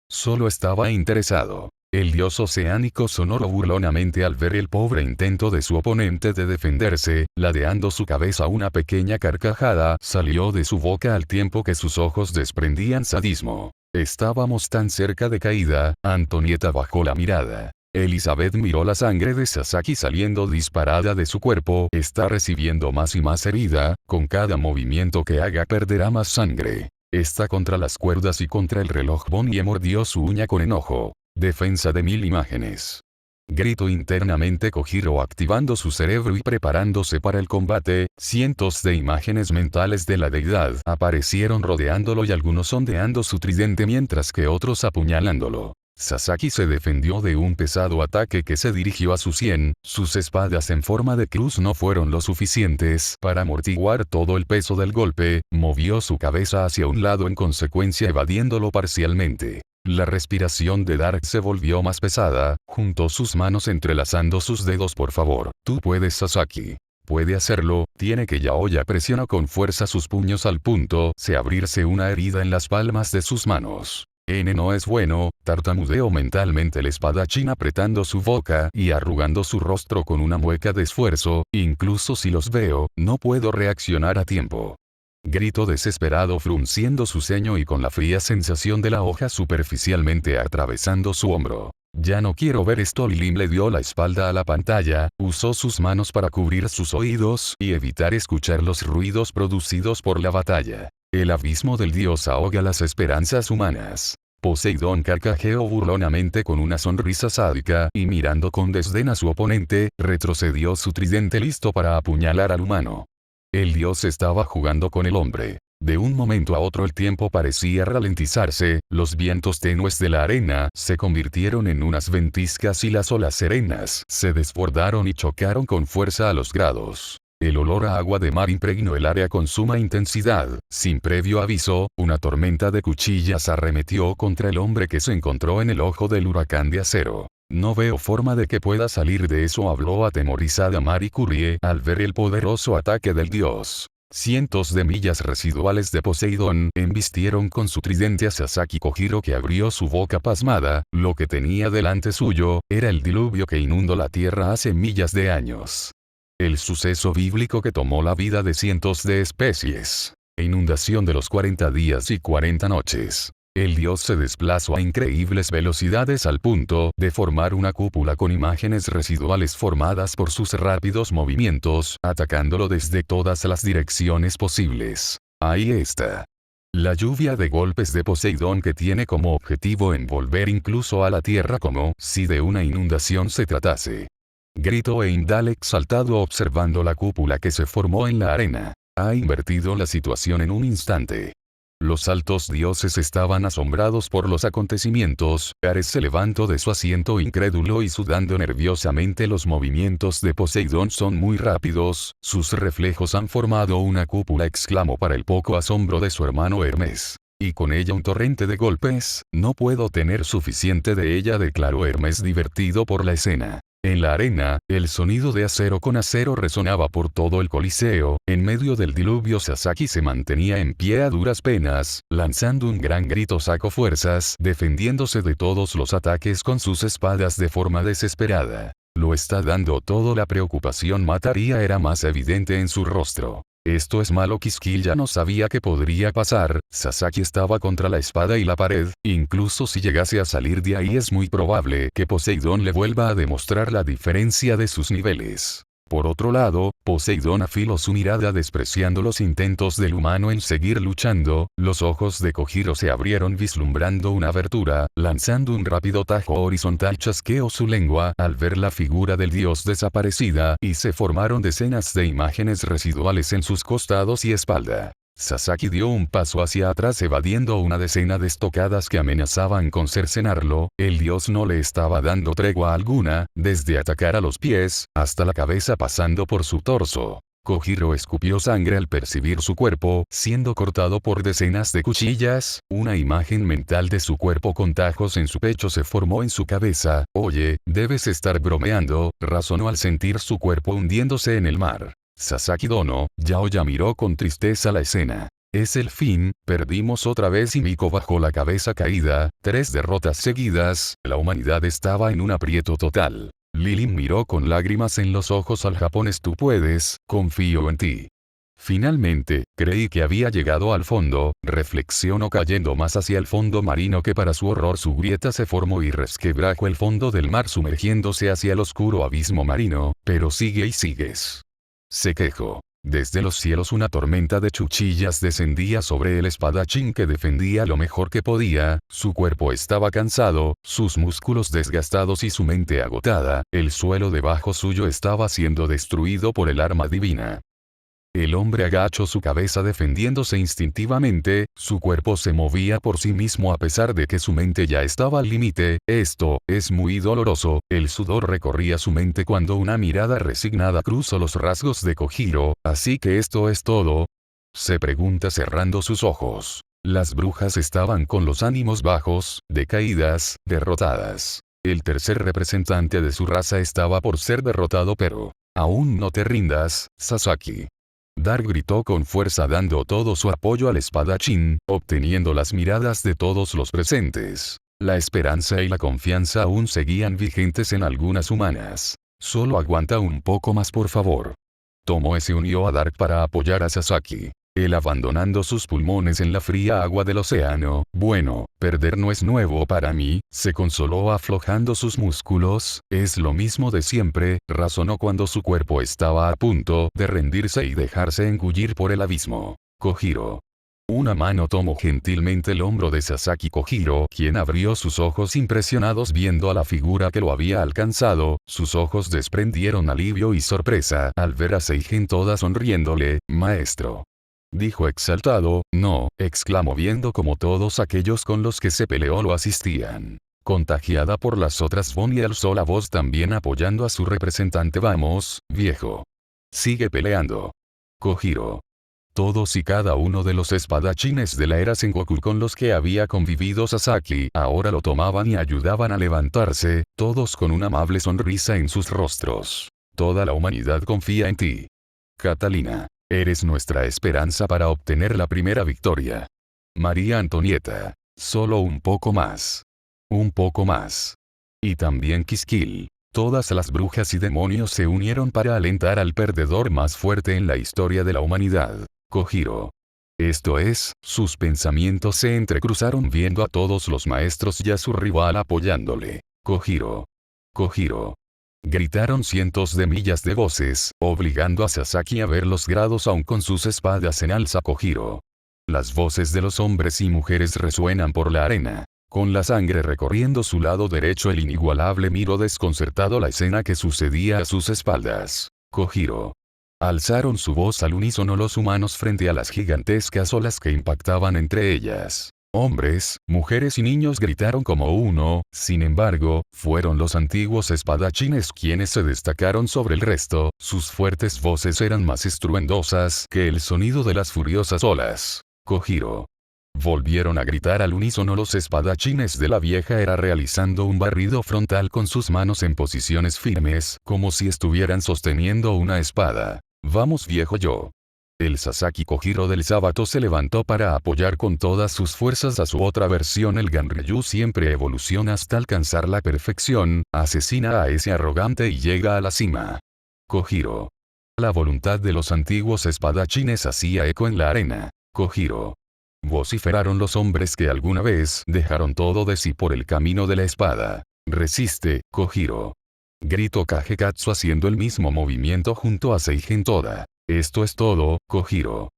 Solo estaba interesado. El dios oceánico sonó burlonamente al ver el pobre intento de su oponente de defenderse, ladeando su cabeza una pequeña carcajada salió de su boca al tiempo que sus ojos desprendían sadismo. Estábamos tan cerca de caída, Antonieta bajó la mirada. Elizabeth miró la sangre de Sasaki saliendo disparada de su cuerpo, está recibiendo más y más herida, con cada movimiento que haga perderá más sangre. Está contra las cuerdas y contra el reloj. Bonnie mordió su uña con enojo. Defensa de 1000 imágenes. Gritó internamente Kojiro activando su cerebro y preparándose para el combate, cientos de imágenes mentales de la deidad aparecieron rodeándolo y algunos ondeando su tridente mientras que otros apuñalándolo. Sasaki se defendió de un pesado ataque que se dirigió a su 100, sus espadas en forma de cruz no fueron lo suficientes para amortiguar todo el peso del golpe, movió su cabeza hacia un lado en consecuencia evadiéndolo parcialmente. La respiración de Dark se volvió más pesada, juntó sus manos entrelazando sus dedos. Por favor, tú puedes Sasaki. Puede hacerlo, tiene que Yaoya presionó con fuerza sus puños al punto de abrirse una herida en las palmas de sus manos. No es bueno, tartamudeó mentalmente el espadachín apretando su boca y arrugando su rostro con una mueca de esfuerzo, incluso si los veo, no puedo reaccionar a tiempo. Gritó desesperado frunciendo su ceño y con la fría sensación de la hoja superficialmente atravesando su hombro. Ya no quiero ver esto. Lilim le dio la espalda a la pantalla, usó sus manos para cubrir sus oídos y evitar escuchar los ruidos producidos por la batalla. El abismo del dios ahoga las esperanzas humanas. Poseidón carcajeó burlonamente con una sonrisa sádica y mirando con desdén a su oponente, retrocedió su tridente listo para apuñalar al humano. El dios estaba jugando con el hombre. De un momento a otro el tiempo parecía ralentizarse, los vientos tenues de la arena se convirtieron en unas ventiscas y las olas serenas se desbordaron y chocaron con fuerza a los grados. El olor a agua de mar impregnó el área con suma intensidad. Sin previo aviso, una tormenta de cuchillas arremetió contra el hombre que se encontró en el ojo del huracán de acero. No veo forma de que pueda salir de eso, habló atemorizada Marie Curie al ver el poderoso ataque del dios. Cientos de millas residuales de Poseidón embistieron con su tridente a Sasaki Kojiro, que abrió su boca pasmada. Lo que tenía delante suyo era el diluvio que inundó la tierra hace millas de años. El suceso bíblico que tomó la vida de cientos de especies. Inundación de los 40 días y 40 noches. El dios se desplazó a increíbles velocidades al punto de formar una cúpula con imágenes residuales formadas por sus rápidos movimientos, atacándolo desde todas las direcciones posibles. Ahí está. La lluvia de golpes de Poseidón, que tiene como objetivo envolver incluso a la tierra como si de una inundación se tratase. Gritó Heimdall exaltado observando la cúpula que se formó en la arena. Ha invertido la situación en un instante. Los altos dioses estaban asombrados por los acontecimientos. Ares se levantó de su asiento incrédulo y sudando nerviosamente. Los movimientos de Poseidón son muy rápidos, sus reflejos han formado una cúpula, exclamó para el poco asombro de su hermano Hermes. Y con ella un torrente de golpes, no puedo tener suficiente de ella, declaró Hermes divertido por la escena. En la arena, el sonido de acero con acero resonaba por todo el coliseo. En medio del diluvio Sasaki se mantenía en pie a duras penas, lanzando un gran grito sacó fuerzas, defendiéndose de todos los ataques con sus espadas de forma desesperada. Lo está dando todo. La preocupación mataría era más evidente en su rostro. Esto es malo. Quisquilla no sabía qué podría pasar. Sasaki estaba contra la espada y la pared. Incluso si llegase a salir de ahí es muy probable que Poseidón le vuelva a demostrar la diferencia de sus niveles. Por otro lado, Poseidón afiló su mirada despreciando los intentos del humano en seguir luchando. Los ojos de Kojiro se abrieron vislumbrando una abertura, lanzando un rápido tajo horizontal. Chasqueó su lengua al ver la figura del dios desaparecida, y se formaron decenas de imágenes residuales en sus costados y espalda. Sasaki dio un paso hacia atrás evadiendo una decena de estocadas que amenazaban con cercenarlo. El dios no le estaba dando tregua alguna, desde atacar a los pies, hasta la cabeza pasando por su torso. Kojiro escupió sangre al percibir su cuerpo siendo cortado por decenas de cuchillas. Una imagen mental de su cuerpo con tajos en su pecho se formó en su cabeza. Oye, debes estar bromeando, razonó al sentir su cuerpo hundiéndose en el mar. Sasaki Dono, Yaoya miró con tristeza la escena. Es el fin, perdimos otra vez. Y Miko bajó la cabeza caída, 3 derrotas seguidas, la humanidad estaba en un aprieto total. Lilin miró con lágrimas en los ojos al japonés. Tú puedes, confío en ti. Finalmente, creí que había llegado al fondo, reflexionó cayendo más hacia el fondo marino que para su horror su grieta se formó y resquebrajó el fondo del mar sumergiéndose hacia el oscuro abismo marino, pero sigue y sigues. Se quejó. Desde los cielos una tormenta de cuchillas descendía sobre el espadachín que defendía lo mejor que podía. Su cuerpo estaba cansado, sus músculos desgastados y su mente agotada. El suelo debajo suyo estaba siendo destruido por el arma divina. El hombre agachó su cabeza defendiéndose instintivamente, su cuerpo se movía por sí mismo a pesar de que su mente ya estaba al límite. Esto es muy doloroso. El sudor recorría su mente cuando una mirada resignada cruzó los rasgos de Kojiro. ¿Así que esto es todo?, se pregunta cerrando sus ojos. Las brujas estaban con los ánimos bajos, decaídas, derrotadas. El tercer representante de su raza estaba por ser derrotado, pero aún no te rindas, Sasaki. Dark gritó con fuerza dando todo su apoyo al espadachín, obteniendo las miradas de todos los presentes. La esperanza y la confianza aún seguían vigentes en algunas humanas. Solo aguanta un poco más, por favor. Tomoe se unió a Dark para apoyar a Sasaki. Él abandonando sus pulmones en la fría agua del océano. Bueno, perder no es nuevo para mí, se consoló aflojando sus músculos. Es lo mismo de siempre, razonó cuando su cuerpo estaba a punto de rendirse y dejarse engullir por el abismo. Kojiro. Una mano tomó gentilmente el hombro de Sasaki. Kojiro, quien abrió sus ojos impresionados viendo a la figura que lo había alcanzado. Sus ojos desprendieron alivio y sorpresa al ver a Seigen toda sonriéndole. Maestro, dijo exaltado. No, exclamó viendo como todos aquellos con los que se peleó lo asistían. Contagiada por las otras, Bonnie alzó la voz también apoyando a su representante. Vamos, viejo. Sigue peleando. Kojiro. Todos y cada uno de los espadachines de la era Sengoku con los que había convivido Sasaki ahora lo tomaban y ayudaban a levantarse, todos con una amable sonrisa en sus rostros. Toda la humanidad confía en ti. Catalina. Eres nuestra esperanza para obtener la primera victoria. María Antonieta. Solo un poco más. Un poco más. Y también Quisquil. Todas las brujas y demonios se unieron para alentar al perdedor más fuerte en la historia de la humanidad. Kojiro. Esto es, sus pensamientos se entrecruzaron viendo a todos los maestros y a su rival apoyándole. Kojiro. Kojiro. Gritaron cientos de millas de voces, obligando a Sasaki a ver los grados aún con sus espadas en alza. Kojiro. Las voces de los hombres y mujeres resuenan por la arena. Con la sangre recorriendo su lado derecho, el inigualable miró desconcertado la escena que sucedía a sus espaldas. Kojiro. Alzaron su voz al unísono los humanos frente a las gigantescas olas que impactaban entre ellas. Hombres, mujeres y niños gritaron como uno, sin embargo, fueron los antiguos espadachines quienes se destacaron sobre el resto, sus fuertes voces eran más estruendosas que el sonido de las furiosas olas. Kojiro. Volvieron a gritar al unísono los espadachines de la vieja era realizando un barrido frontal con sus manos en posiciones firmes, como si estuvieran sosteniendo una espada. Vamos viejo yo. El Sasaki Kojiro del sábado se levantó para apoyar con todas sus fuerzas a su otra versión. El Ganryu siempre evoluciona hasta alcanzar la perfección, asesina a ese arrogante y llega a la cima. Kojiro. La voluntad de los antiguos espadachines hacía eco en la arena. Kojiro. Vociferaron los hombres que alguna vez dejaron todo de sí por el camino de la espada. Resiste, Kojiro. Gritó Kagekatsu haciendo el mismo movimiento junto a Seigen Toda. Esto es todo, Kojiro.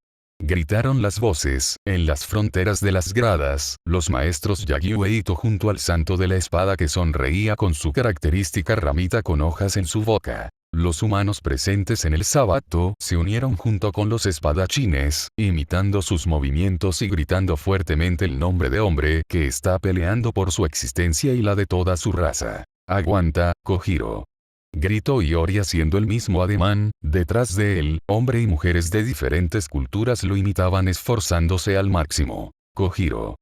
Gritaron las voces, en las fronteras de las gradas, los maestros Yagyu e Ito junto al santo de la espada que sonreía con su característica ramita con hojas en su boca. Los humanos presentes en el sábado se unieron junto con los espadachines, imitando sus movimientos y gritando fuertemente el nombre de hombre que está peleando por su existencia y la de toda su raza. Aguanta, Kojiro. Gritó Iori haciendo el mismo ademán, detrás de él, hombre y mujeres de diferentes culturas lo imitaban esforzándose al máximo. Kojiro.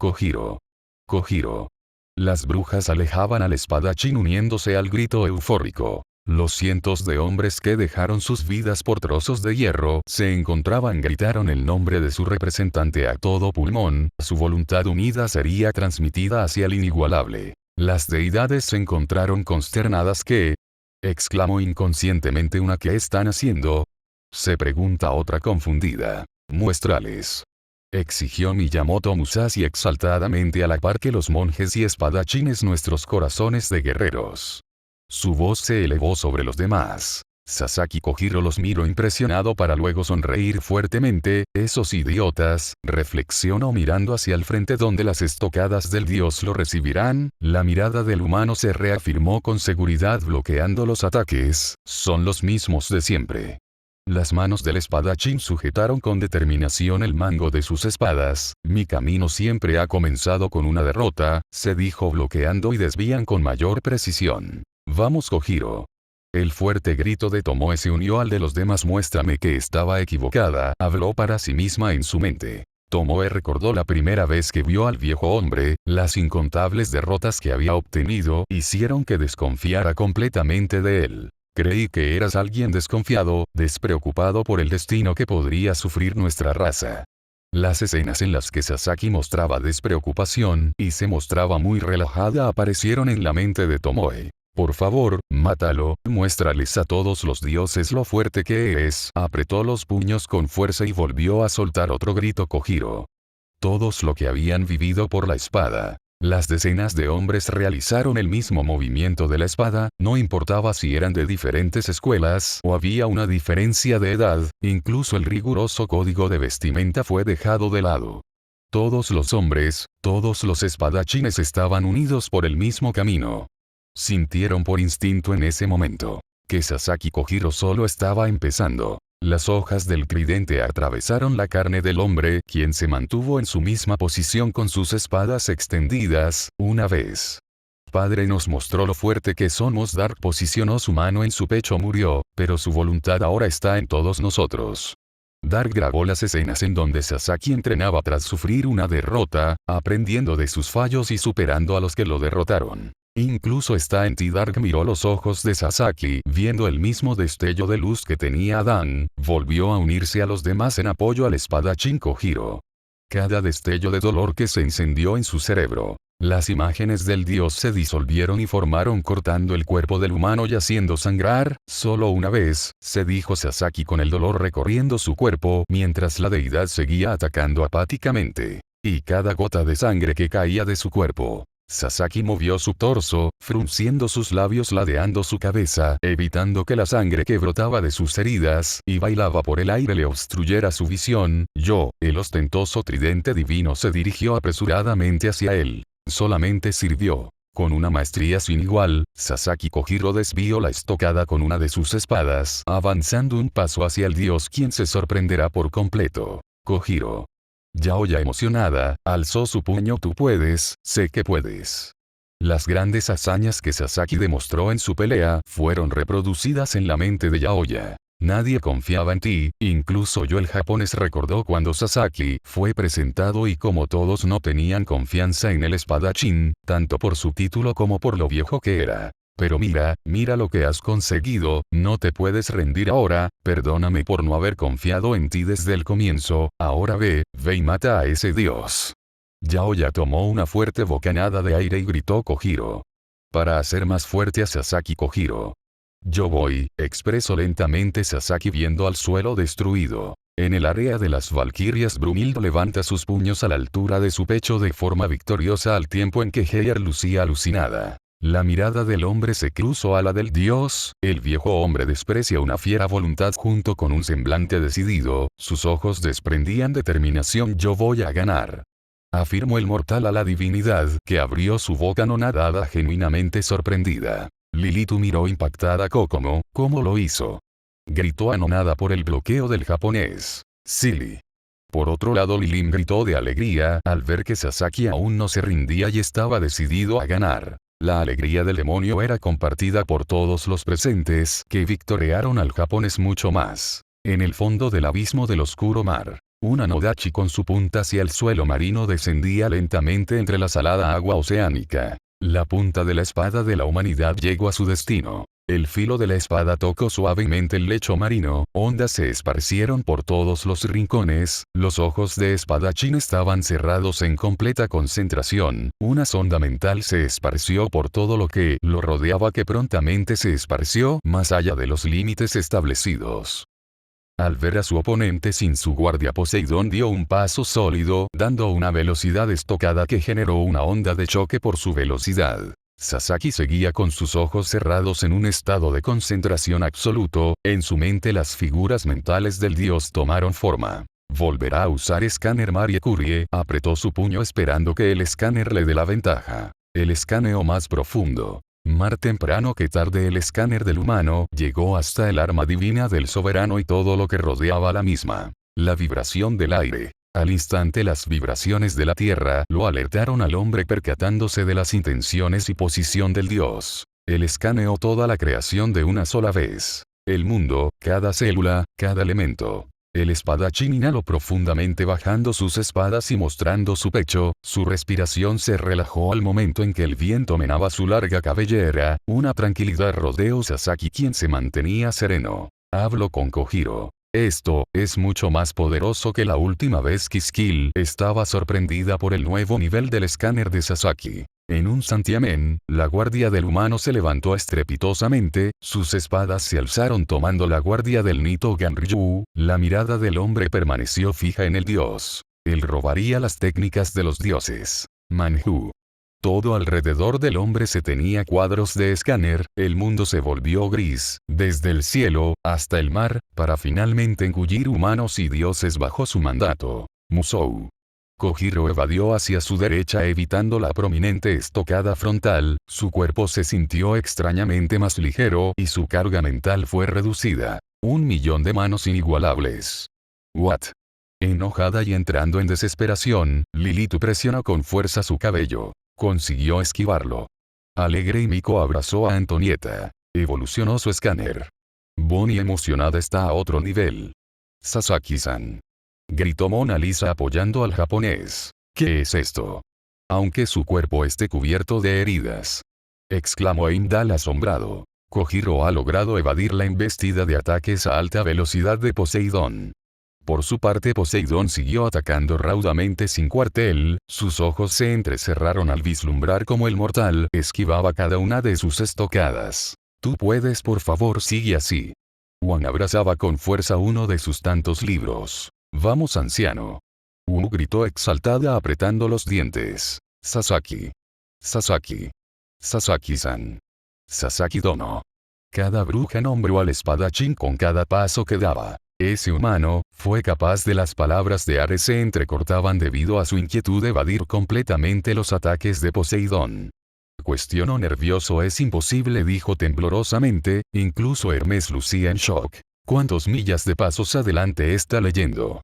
Kojiro. Kojiro. Las brujas alejaban al espadachín uniéndose al grito eufórico. Los cientos de hombres que dejaron sus vidas por trozos de hierro se encontraban gritaron el nombre de su representante a todo pulmón, su voluntad unida sería transmitida hacia el inigualable. Las deidades se encontraron consternadas que, exclamó inconscientemente una ¿qué están haciendo? Se pregunta otra confundida. Muéstrales. Exigió Miyamoto Musashi exaltadamente a la par que los monjes y espadachines nuestros corazones de guerreros. Su voz se elevó sobre los demás. Sasaki Kojiro los miró impresionado para luego sonreír fuertemente, esos idiotas, reflexionó mirando hacia el frente donde las estocadas del dios lo recibirán, la mirada del humano se reafirmó con seguridad bloqueando los ataques, son los mismos de siempre. Las manos del espadachín sujetaron con determinación el mango de sus espadas, mi camino siempre ha comenzado con una derrota, se dijo bloqueando y desvían con mayor precisión. Vamos Kojiro. El fuerte grito de Tomoe se unió al de los demás muéstrame que estaba equivocada, habló para sí misma en su mente. Tomoe recordó la primera vez que vio al viejo hombre, las incontables derrotas que había obtenido hicieron que desconfiara completamente de él. Creí que eras alguien desconfiado, despreocupado por el destino que podría sufrir nuestra raza. Las escenas en las que Sasaki mostraba despreocupación y se mostraba muy relajada aparecieron en la mente de Tomoe. Por favor, mátalo, muéstrales a todos los dioses lo fuerte que es. Apretó los puños con fuerza y volvió a soltar otro grito Kojiro. Todos lo que habían vivido por la espada. Las decenas de hombres realizaron el mismo movimiento de la espada, no importaba si eran de diferentes escuelas o había una diferencia de edad, incluso el riguroso código de vestimenta fue dejado de lado. Todos los hombres, todos los espadachines estaban unidos por el mismo camino. Sintieron por instinto en ese momento que Sasaki Kojiro solo estaba empezando. Las hojas del tridente atravesaron la carne del hombre, quien se mantuvo en su misma posición con sus espadas extendidas, una vez. Padre nos mostró lo fuerte que somos. Dark posicionó su mano en su pecho murió, pero su voluntad ahora está en todos nosotros. Dark grabó las escenas en donde Sasaki entrenaba tras sufrir una derrota, aprendiendo de sus fallos y superando a los que lo derrotaron. Incluso está en ti. Dark miró los ojos de Sasaki, viendo el mismo destello de luz que tenía Adán, volvió a unirse a los demás en apoyo al espadachín Kojiro. Cada destello de dolor que se encendió en su cerebro. Las imágenes del dios se disolvieron y formaron cortando el cuerpo del humano y haciendo sangrar, solo una vez, se dijo Sasaki con el dolor recorriendo su cuerpo mientras la deidad seguía atacando apáticamente. Y cada gota de sangre que caía de su cuerpo. Sasaki movió su torso, frunciendo sus labios ladeando su cabeza, evitando que la sangre que brotaba de sus heridas y bailaba por el aire le obstruyera su visión. El ostentoso tridente divino se dirigió apresuradamente hacia él. Solamente sirvió. Con una maestría sin igual, Sasaki Kojiro desvió la estocada con una de sus espadas, avanzando un paso hacia el dios, quien se sorprenderá por completo. Kojiro. Yaoya, emocionada, alzó su puño. Tú puedes, sé que puedes. Las grandes hazañas que Sasaki demostró en su pelea fueron reproducidas en la mente de Yaoya. Nadie confiaba en ti, incluso yo. El japonés recordó cuando Sasaki fue presentado y como todos no tenían confianza en el espadachín, tanto por su título como por lo viejo que era. Pero mira lo que has conseguido, no te puedes rendir ahora, perdóname por no haber confiado en ti desde el comienzo, ahora ve y mata a ese dios. Yaoya tomó una fuerte bocanada de aire y gritó: Kojiro. Para hacer más fuerte a Sasaki. Kojiro. Yo voy, expresó lentamente Sasaki viendo al suelo destruido. En el área de las valquirias, Brumildo levanta sus puños a la altura de su pecho de forma victoriosa al tiempo en que Heiar lucía alucinada. La mirada del hombre se cruzó a la del dios. El viejo hombre desprecia una fiera voluntad junto con un semblante decidido, sus ojos desprendían determinación. Yo voy a ganar. Afirmó el mortal a la divinidad, que abrió su boca anonadada, genuinamente sorprendida. Lilitu miró impactada a Kokomo. ¿Cómo lo hizo? Gritó anonada por el bloqueo del japonés. Silly. Por otro lado, Lilin gritó de alegría al ver que Sasaki aún no se rindía y estaba decidido a ganar. La alegría del demonio era compartida por todos los presentes, que victoriaron al japonés mucho más. En el fondo del abismo del oscuro mar, una Nodachi con su punta hacia el suelo marino descendía lentamente entre la salada agua oceánica. La punta de la espada de la humanidad llegó a su destino. El filo de la espada tocó suavemente el lecho marino, ondas se esparcieron por todos los rincones, los ojos de espadachín estaban cerrados en completa concentración, una sonda mental se esparció por todo lo que lo rodeaba, que prontamente se esparció más allá de los límites establecidos. Al ver a su oponente sin su guardia, Poseidón dio un paso sólido, dando una velocidad estocada que generó una onda de choque por su velocidad. Sasaki seguía con sus ojos cerrados en un estado de concentración absoluto, en su mente las figuras mentales del dios tomaron forma. Volverá a usar escáner. Marie Curie apretó su puño esperando que el escáner le dé la ventaja. El escaneo más profundo. Más temprano que tarde el escáner del humano llegó hasta el arma divina del soberano y todo lo que rodeaba la misma. La vibración del aire. Al instante las vibraciones de la tierra lo alertaron al hombre, percatándose de las intenciones y posición del dios. El escaneó toda la creación de una sola vez. El mundo, cada célula, cada elemento. El espadachín inhaló profundamente bajando sus espadas y mostrando su pecho, su respiración se relajó al momento en que el viento menaba su larga cabellera, una tranquilidad rodeó Sasaki, quien se mantenía sereno. Habló con Kojiro. Esto es mucho más poderoso que la última vez. Kiskill estaba sorprendida por el nuevo nivel del escáner de Sasaki. En un santiamén, la guardia del humano se levantó estrepitosamente, sus espadas se alzaron tomando la guardia del Nito Ganryu, la mirada del hombre permaneció fija en el dios. Él robaría las técnicas de los dioses. Manju. Todo alrededor del hombre se tenía cuadros de escáner, el mundo se volvió gris, desde el cielo, hasta el mar, para finalmente engullir humanos y dioses bajo su mandato. Musou. Kojiro evadió hacia su derecha evitando la prominente estocada frontal, su cuerpo se sintió extrañamente más ligero y su carga mental fue reducida. 1.000.000 de manos inigualables. What? Enojada y entrando en desesperación, Lilitu presionó con fuerza su cabello. Consiguió esquivarlo. Alegre y Miko abrazó a Antonieta. Evolucionó su escáner. Bonnie emocionada está a otro nivel. Sasaki-san. Gritó Mona Lisa apoyando al japonés. ¿Qué es esto? Aunque su cuerpo esté cubierto de heridas. Exclamó Heimdall asombrado. Kojiro ha logrado evadir la embestida de ataques a alta velocidad de Poseidón. Por su parte Poseidón siguió atacando raudamente sin cuartel, sus ojos se entrecerraron al vislumbrar cómo el mortal esquivaba cada una de sus estocadas. Tú puedes, por favor, sigue así. Juan abrazaba con fuerza uno de sus tantos libros. Vamos, anciano. Unu gritó exaltada apretando los dientes. Sasaki. Sasaki. Sasaki-san. Sasaki Dono. Cada bruja nombró al espadachín con cada paso que daba. Ese humano fue capaz de las palabras de Ares se entrecortaban debido a su inquietud de evadir completamente los ataques de Poseidón. cuestionó nervioso. Es imposible, dijo temblorosamente, incluso Hermes lucía en shock. ¿Cuántos millas de pasos adelante está leyendo?,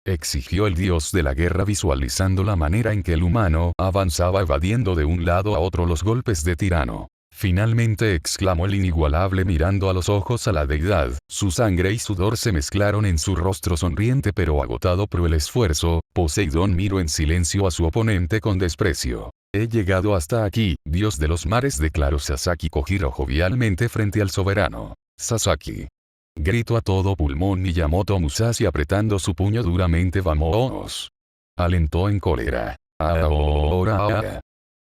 exigió el dios de la guerra, visualizando la manera en que el humano avanzaba evadiendo de un lado a otro los golpes de Tirano. Finalmente exclamó el inigualable mirando a los ojos a la deidad. Su sangre y sudor se mezclaron en su rostro sonriente pero agotado por el esfuerzo. Poseidón miró en silencio a su oponente con desprecio. He llegado hasta aquí, dios de los mares, declaró Sasaki Kojiro jovialmente frente al soberano. Sasaki, gritó a todo pulmón Miyamoto Musashi apretando su puño duramente. Vamos, alentó en cólera. Ahora.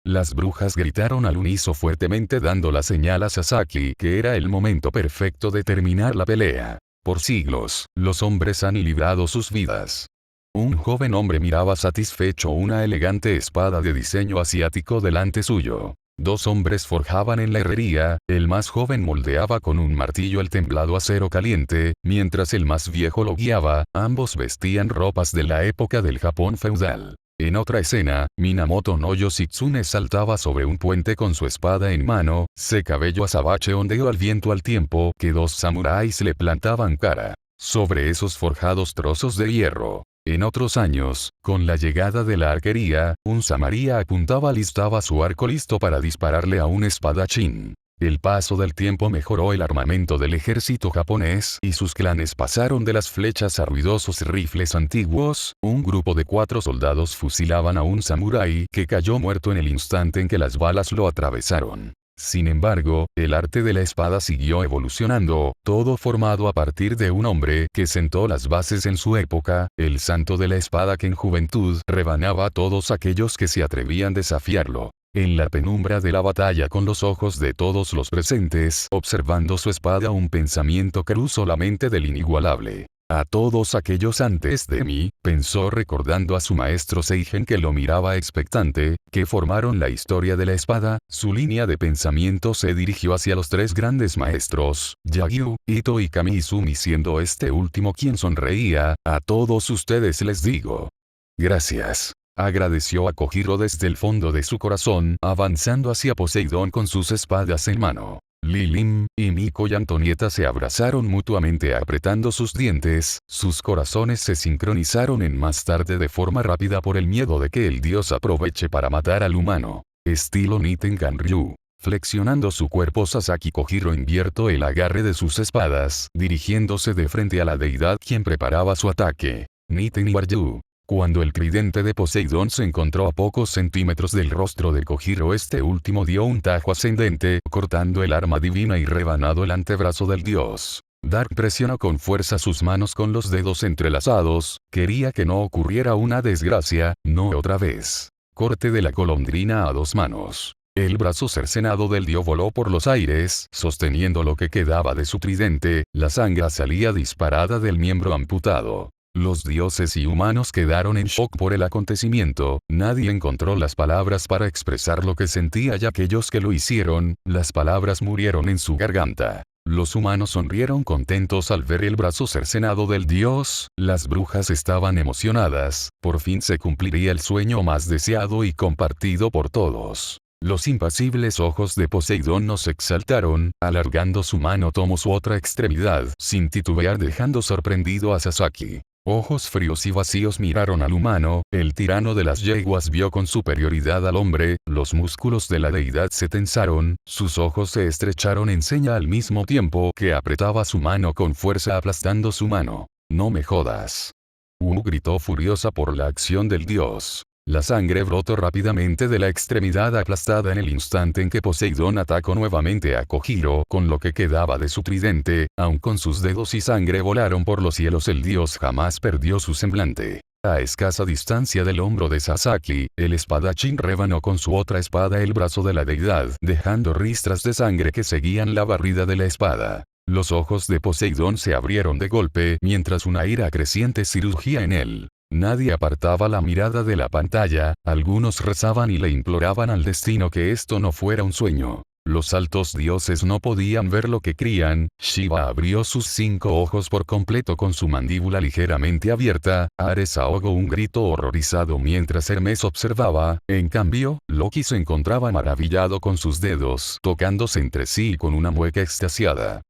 Las brujas gritaron al unísono fuertemente dando la señal a Sasaki que era el momento perfecto de terminar la pelea. Por siglos, los hombres han librado sus vidas. Un joven hombre miraba satisfecho una elegante espada de diseño asiático delante suyo. Dos hombres forjaban en la herrería, el más joven moldeaba con un martillo el templado acero caliente, mientras el más viejo lo guiaba. Ambos vestían ropas de la época del Japón feudal. En otra escena, Minamoto no Yoshitsune saltaba sobre un puente con su espada en mano, su cabello azabache ondeó al viento al tiempo que dos samuráis le plantaban cara sobre esos forjados trozos de hierro. En otros años, con la llegada de la arquería, un samaria alistaba su arco listo para dispararle a un espadachín. El paso del tiempo mejoró el armamento del ejército japonés y sus clanes pasaron de las flechas a ruidosos rifles antiguos. Un grupo de 4 soldados fusilaban a un samurái que cayó muerto en el instante en que las balas lo atravesaron. Sin embargo, el arte de la espada siguió evolucionando, todo formado a partir de un hombre que sentó las bases en su época, el santo de la espada que en juventud rebanaba a todos aquellos que se atrevían a desafiarlo. En la penumbra de la batalla, con los ojos de todos los presentes observando su espada, un pensamiento cruzó la mente del inigualable. A todos aquellos antes de mí, pensó recordando a su maestro Seigen que lo miraba expectante, que formaron la historia de la espada. Su línea de pensamiento se dirigió hacia los 3 grandes maestros, Yagyu, Ito y Kami-Izumi, siendo este último quien sonreía. A todos ustedes les digo gracias. Agradeció a Kojiro desde el fondo de su corazón, avanzando hacia Poseidón con sus espadas en mano. Lilim, y Miko y Antonieta se abrazaron mutuamente apretando sus dientes, sus corazones se sincronizaron en más tarde de forma rápida por el miedo de que el dios aproveche para matar al humano. Estilo Nitengan Ryu. Flexionando su cuerpo, Sasaki Kojiro invierto el agarre de sus espadas, dirigiéndose de frente a la deidad quien preparaba su ataque. Niten Ryu. Cuando el tridente de Poseidón se encontró a pocos centímetros del rostro de Kojiro, este último dio un tajo ascendente, cortando el arma divina y rebanado el antebrazo del dios. Dark presionó con fuerza sus manos con los dedos entrelazados, quería que no ocurriera una desgracia, no otra vez. Corte de la golondrina a 2 manos. El brazo cercenado del dios voló por los aires, sosteniendo lo que quedaba de su tridente, la sangre salía disparada del miembro amputado. Los dioses y humanos quedaron en shock por el acontecimiento, nadie encontró las palabras para expresar lo que sentía y aquellos que lo hicieron, las palabras murieron en su garganta. Los humanos sonrieron contentos al ver el brazo cercenado del dios, las brujas estaban emocionadas, por fin se cumpliría el sueño más deseado y compartido por todos. Los impasibles ojos de Poseidón nos exaltaron, alargando su mano tomó su otra extremidad, sin titubear dejando sorprendido a Sasaki. Ojos fríos y vacíos miraron al humano, el tirano de las yeguas vio con superioridad al hombre, los músculos de la deidad se tensaron, sus ojos se estrecharon en seña al mismo tiempo que apretaba su mano con fuerza aplastando su mano. No me jodas. Gritó furiosa por la acción del dios. La sangre brotó rápidamente de la extremidad aplastada en el instante en que Poseidón atacó nuevamente a Kojiro con lo que quedaba de su tridente, aun con sus dedos y sangre volaron por los cielos, el dios jamás perdió su semblante. A escasa distancia del hombro de Sasaki, el espadachín rebanó con su otra espada el brazo de la deidad, dejando ristras de sangre que seguían la barrida de la espada. Los ojos de Poseidón se abrieron de golpe mientras una ira creciente surgía en él. Nadie apartaba la mirada de la pantalla, algunos rezaban y le imploraban al destino que esto no fuera un sueño. Los altos dioses no podían ver lo que crían. Shiva abrió sus 5 ojos por completo con su mandíbula ligeramente abierta. Ares ahogó un grito horrorizado mientras Hermes observaba. En cambio, Loki se encontraba maravillado con sus dedos tocándose entre sí con una mueca extasiada.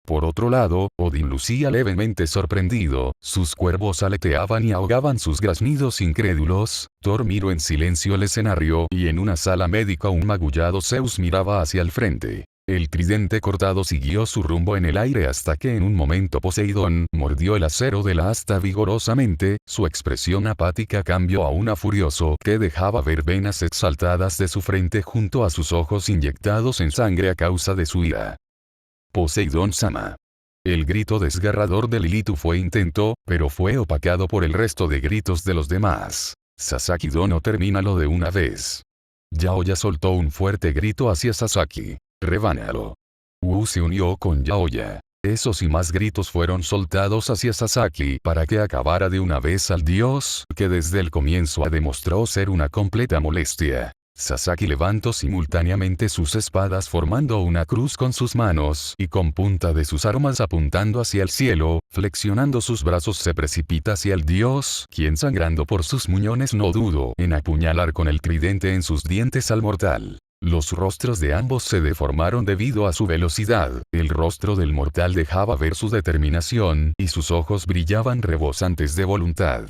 Por otro lado, Odín lucía levemente sorprendido, sus cuervos aleteaban y ahogaban sus graznidos incrédulos. Thor miró en silencio el escenario y en una sala médica un magullado Zeus miraba hacia el frente. El tridente cortado siguió su rumbo en el aire hasta que en un momento Poseidón mordió el acero de la asta vigorosamente, su expresión apática cambió a una furioso que dejaba ver venas exaltadas de su frente junto a sus ojos inyectados en sangre a causa de su ira. Poseidón Sama. El grito desgarrador de Lilitu fue intento, pero fue opacado por el resto de gritos de los demás. Sasaki Dono, termínalo de una vez. Yaoya soltó un fuerte grito hacia Sasaki. Rebánalo. Wu se unió con Yaoya. Esos y más gritos fueron soltados hacia Sasaki para que acabara de una vez al dios, que desde el comienzo ha demostrado ser una completa molestia. Sasaki levantó simultáneamente sus espadas formando una cruz con sus manos y con punta de sus armas apuntando hacia el cielo, flexionando sus brazos se precipita hacia el dios, quien sangrando por sus muñones no dudó en apuñalar con el tridente en sus dientes al mortal. Los rostros de ambos se deformaron debido a su velocidad, el rostro del mortal dejaba ver su determinación y sus ojos brillaban rebosantes de voluntad.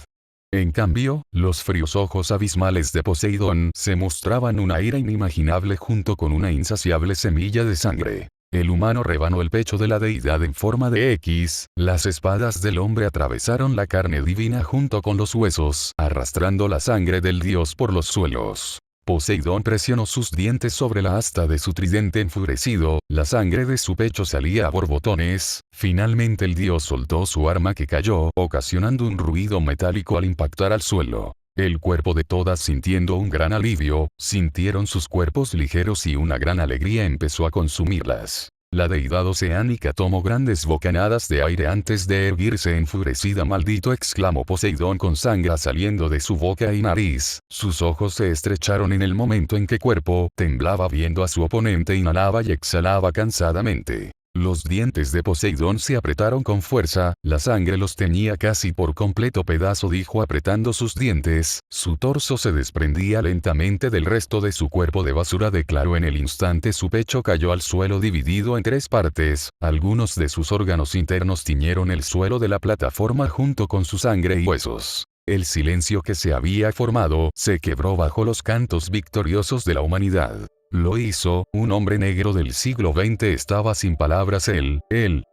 En cambio, los fríos ojos abismales de Poseidón se mostraban una ira inimaginable junto con una insaciable semilla de sangre. El humano rebanó el pecho de la deidad en forma de X, las espadas del hombre atravesaron la carne divina junto con los huesos, arrastrando la sangre del dios por los suelos. Poseidón presionó sus dientes sobre la asta de su tridente enfurecido, la sangre de su pecho salía a borbotones, finalmente el dios soltó su arma que cayó, ocasionando un ruido metálico al impactar al suelo. El cuerpo de todas sintiendo un gran alivio, sintieron sus cuerpos ligeros y una gran alegría empezó a consumirlas. La deidad oceánica tomó grandes bocanadas de aire antes de erguirse enfurecida. Maldito, exclamó Poseidón con sangre saliendo de su boca y nariz. Sus ojos se estrecharon en el momento en que cuerpo temblaba viendo a su oponente inhalaba y exhalaba cansadamente. Los dientes de Poseidón se apretaron con fuerza, la sangre los teñía casi por completo. Pedazo, dijo apretando sus dientes, su torso se desprendía lentamente del resto de su cuerpo de basura, declaró. En el instante su pecho cayó al suelo dividido en 3 partes, algunos de sus órganos internos tiñeron el suelo de la plataforma junto con su sangre y huesos. El silencio que se había formado se quebró bajo los cantos victoriosos de la humanidad. Lo hizo, un hombre negro del siglo XX estaba sin palabras.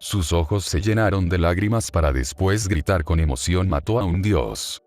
Sus ojos se llenaron de lágrimas para después gritar con emoción: mató a un dios.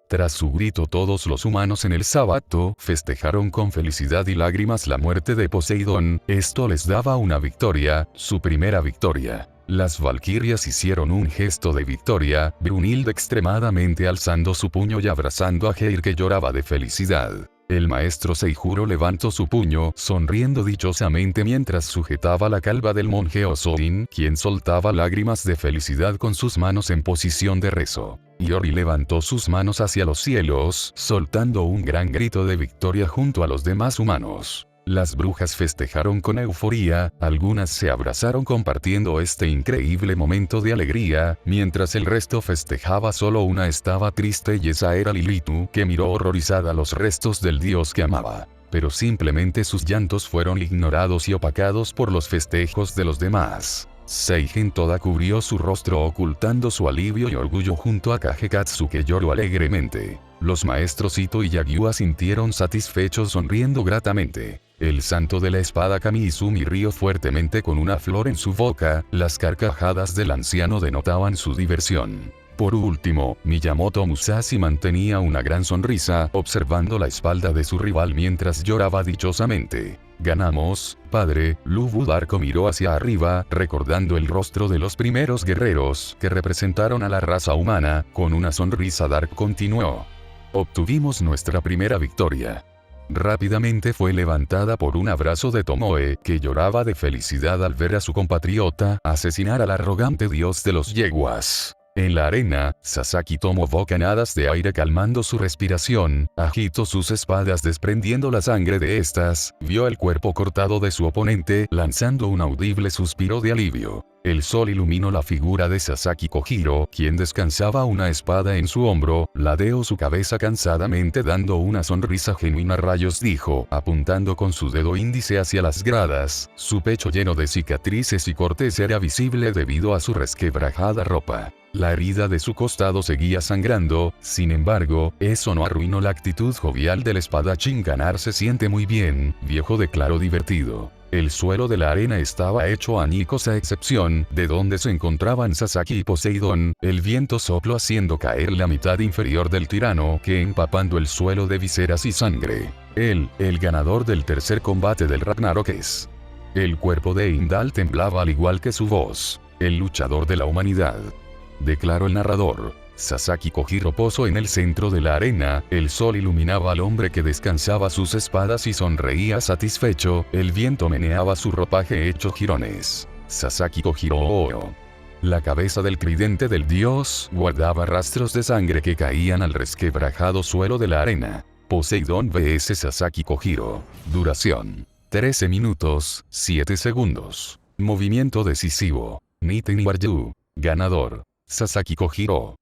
Tras su grito todos los humanos en el Sábato festejaron con felicidad y lágrimas la muerte de Poseidón, esto les daba una victoria, su primera victoria. Las valquirias hicieron un gesto de victoria, Brunhilde extremadamente alzando su puño y abrazando a Geir que lloraba de felicidad. El maestro Seijuro levantó su puño, sonriendo dichosamente mientras sujetaba la calva del monje Osodin, quien soltaba lágrimas de felicidad con sus manos en posición de rezo. Iori levantó sus manos hacia los cielos, soltando un gran grito de victoria junto a los demás humanos. Las brujas festejaron con euforía, algunas se abrazaron compartiendo este increíble momento de alegría, mientras el resto festejaba. Solo una estaba triste y esa era Lilitu, que miró horrorizada los restos del dios que amaba. Pero simplemente sus llantos fueron ignorados y opacados por los festejos de los demás. Seigen Toda cubrió su rostro ocultando su alivio y orgullo junto a Kagekatsu, que lloró alegremente. Los maestros Ito y Yagyua sintieron satisfechos sonriendo gratamente. El santo de la espada Kami-Izumi rió fuertemente con una flor en su boca, las carcajadas del anciano denotaban su diversión. Por último, Miyamoto Musashi mantenía una gran sonrisa, observando la espalda de su rival mientras lloraba dichosamente. Ganamos, padre. Lubu Darko miró hacia arriba, recordando el rostro de los primeros guerreros que representaron a la raza humana, con una sonrisa. Dark continuó. Obtuvimos nuestra primera victoria. Rápidamente fue levantada por un abrazo de Tomoe, que lloraba de felicidad al ver a su compatriota asesinar al arrogante dios de los yeguas. En la arena, Sasaki tomó bocanadas de aire calmando su respiración, agitó sus espadas desprendiendo la sangre de estas, vio el cuerpo cortado de su oponente lanzando un audible suspiro de alivio. El sol iluminó la figura de Sasaki Kojiro, quien descansaba una espada en su hombro, ladeó su cabeza cansadamente dando una sonrisa genuina. Rayos, dijo, apuntando con su dedo índice hacia las gradas, su pecho lleno de cicatrices y cortes era visible debido a su resquebrajada ropa. La herida de su costado seguía sangrando, sin embargo, eso no arruinó la actitud jovial del espadachín. Ganar se siente muy bien, viejo, declaró divertido. El suelo de la arena estaba hecho añicos a excepción de donde se encontraban Sasaki y Poseidón. El viento sopló haciendo caer la mitad inferior del tirano, que empapando el suelo de viseras y sangre. Él, el ganador del tercer combate del Ragnarok es. El cuerpo de Heimdall temblaba al igual que su voz. El luchador de la humanidad, declaró el narrador. Sasaki Kojiro posó en el centro de la arena, el sol iluminaba al hombre que descansaba sus espadas y sonreía satisfecho, el viento meneaba su ropaje hecho jirones. Sasaki Kojiro. La cabeza del tridente del dios guardaba rastros de sangre que caían al resquebrajado suelo de la arena. Poseidón vs Sasaki Kojiro. Duración: 13 minutos, 7 segundos. Movimiento decisivo: Niten Waryu. Ganador: Sasaki Kojiro.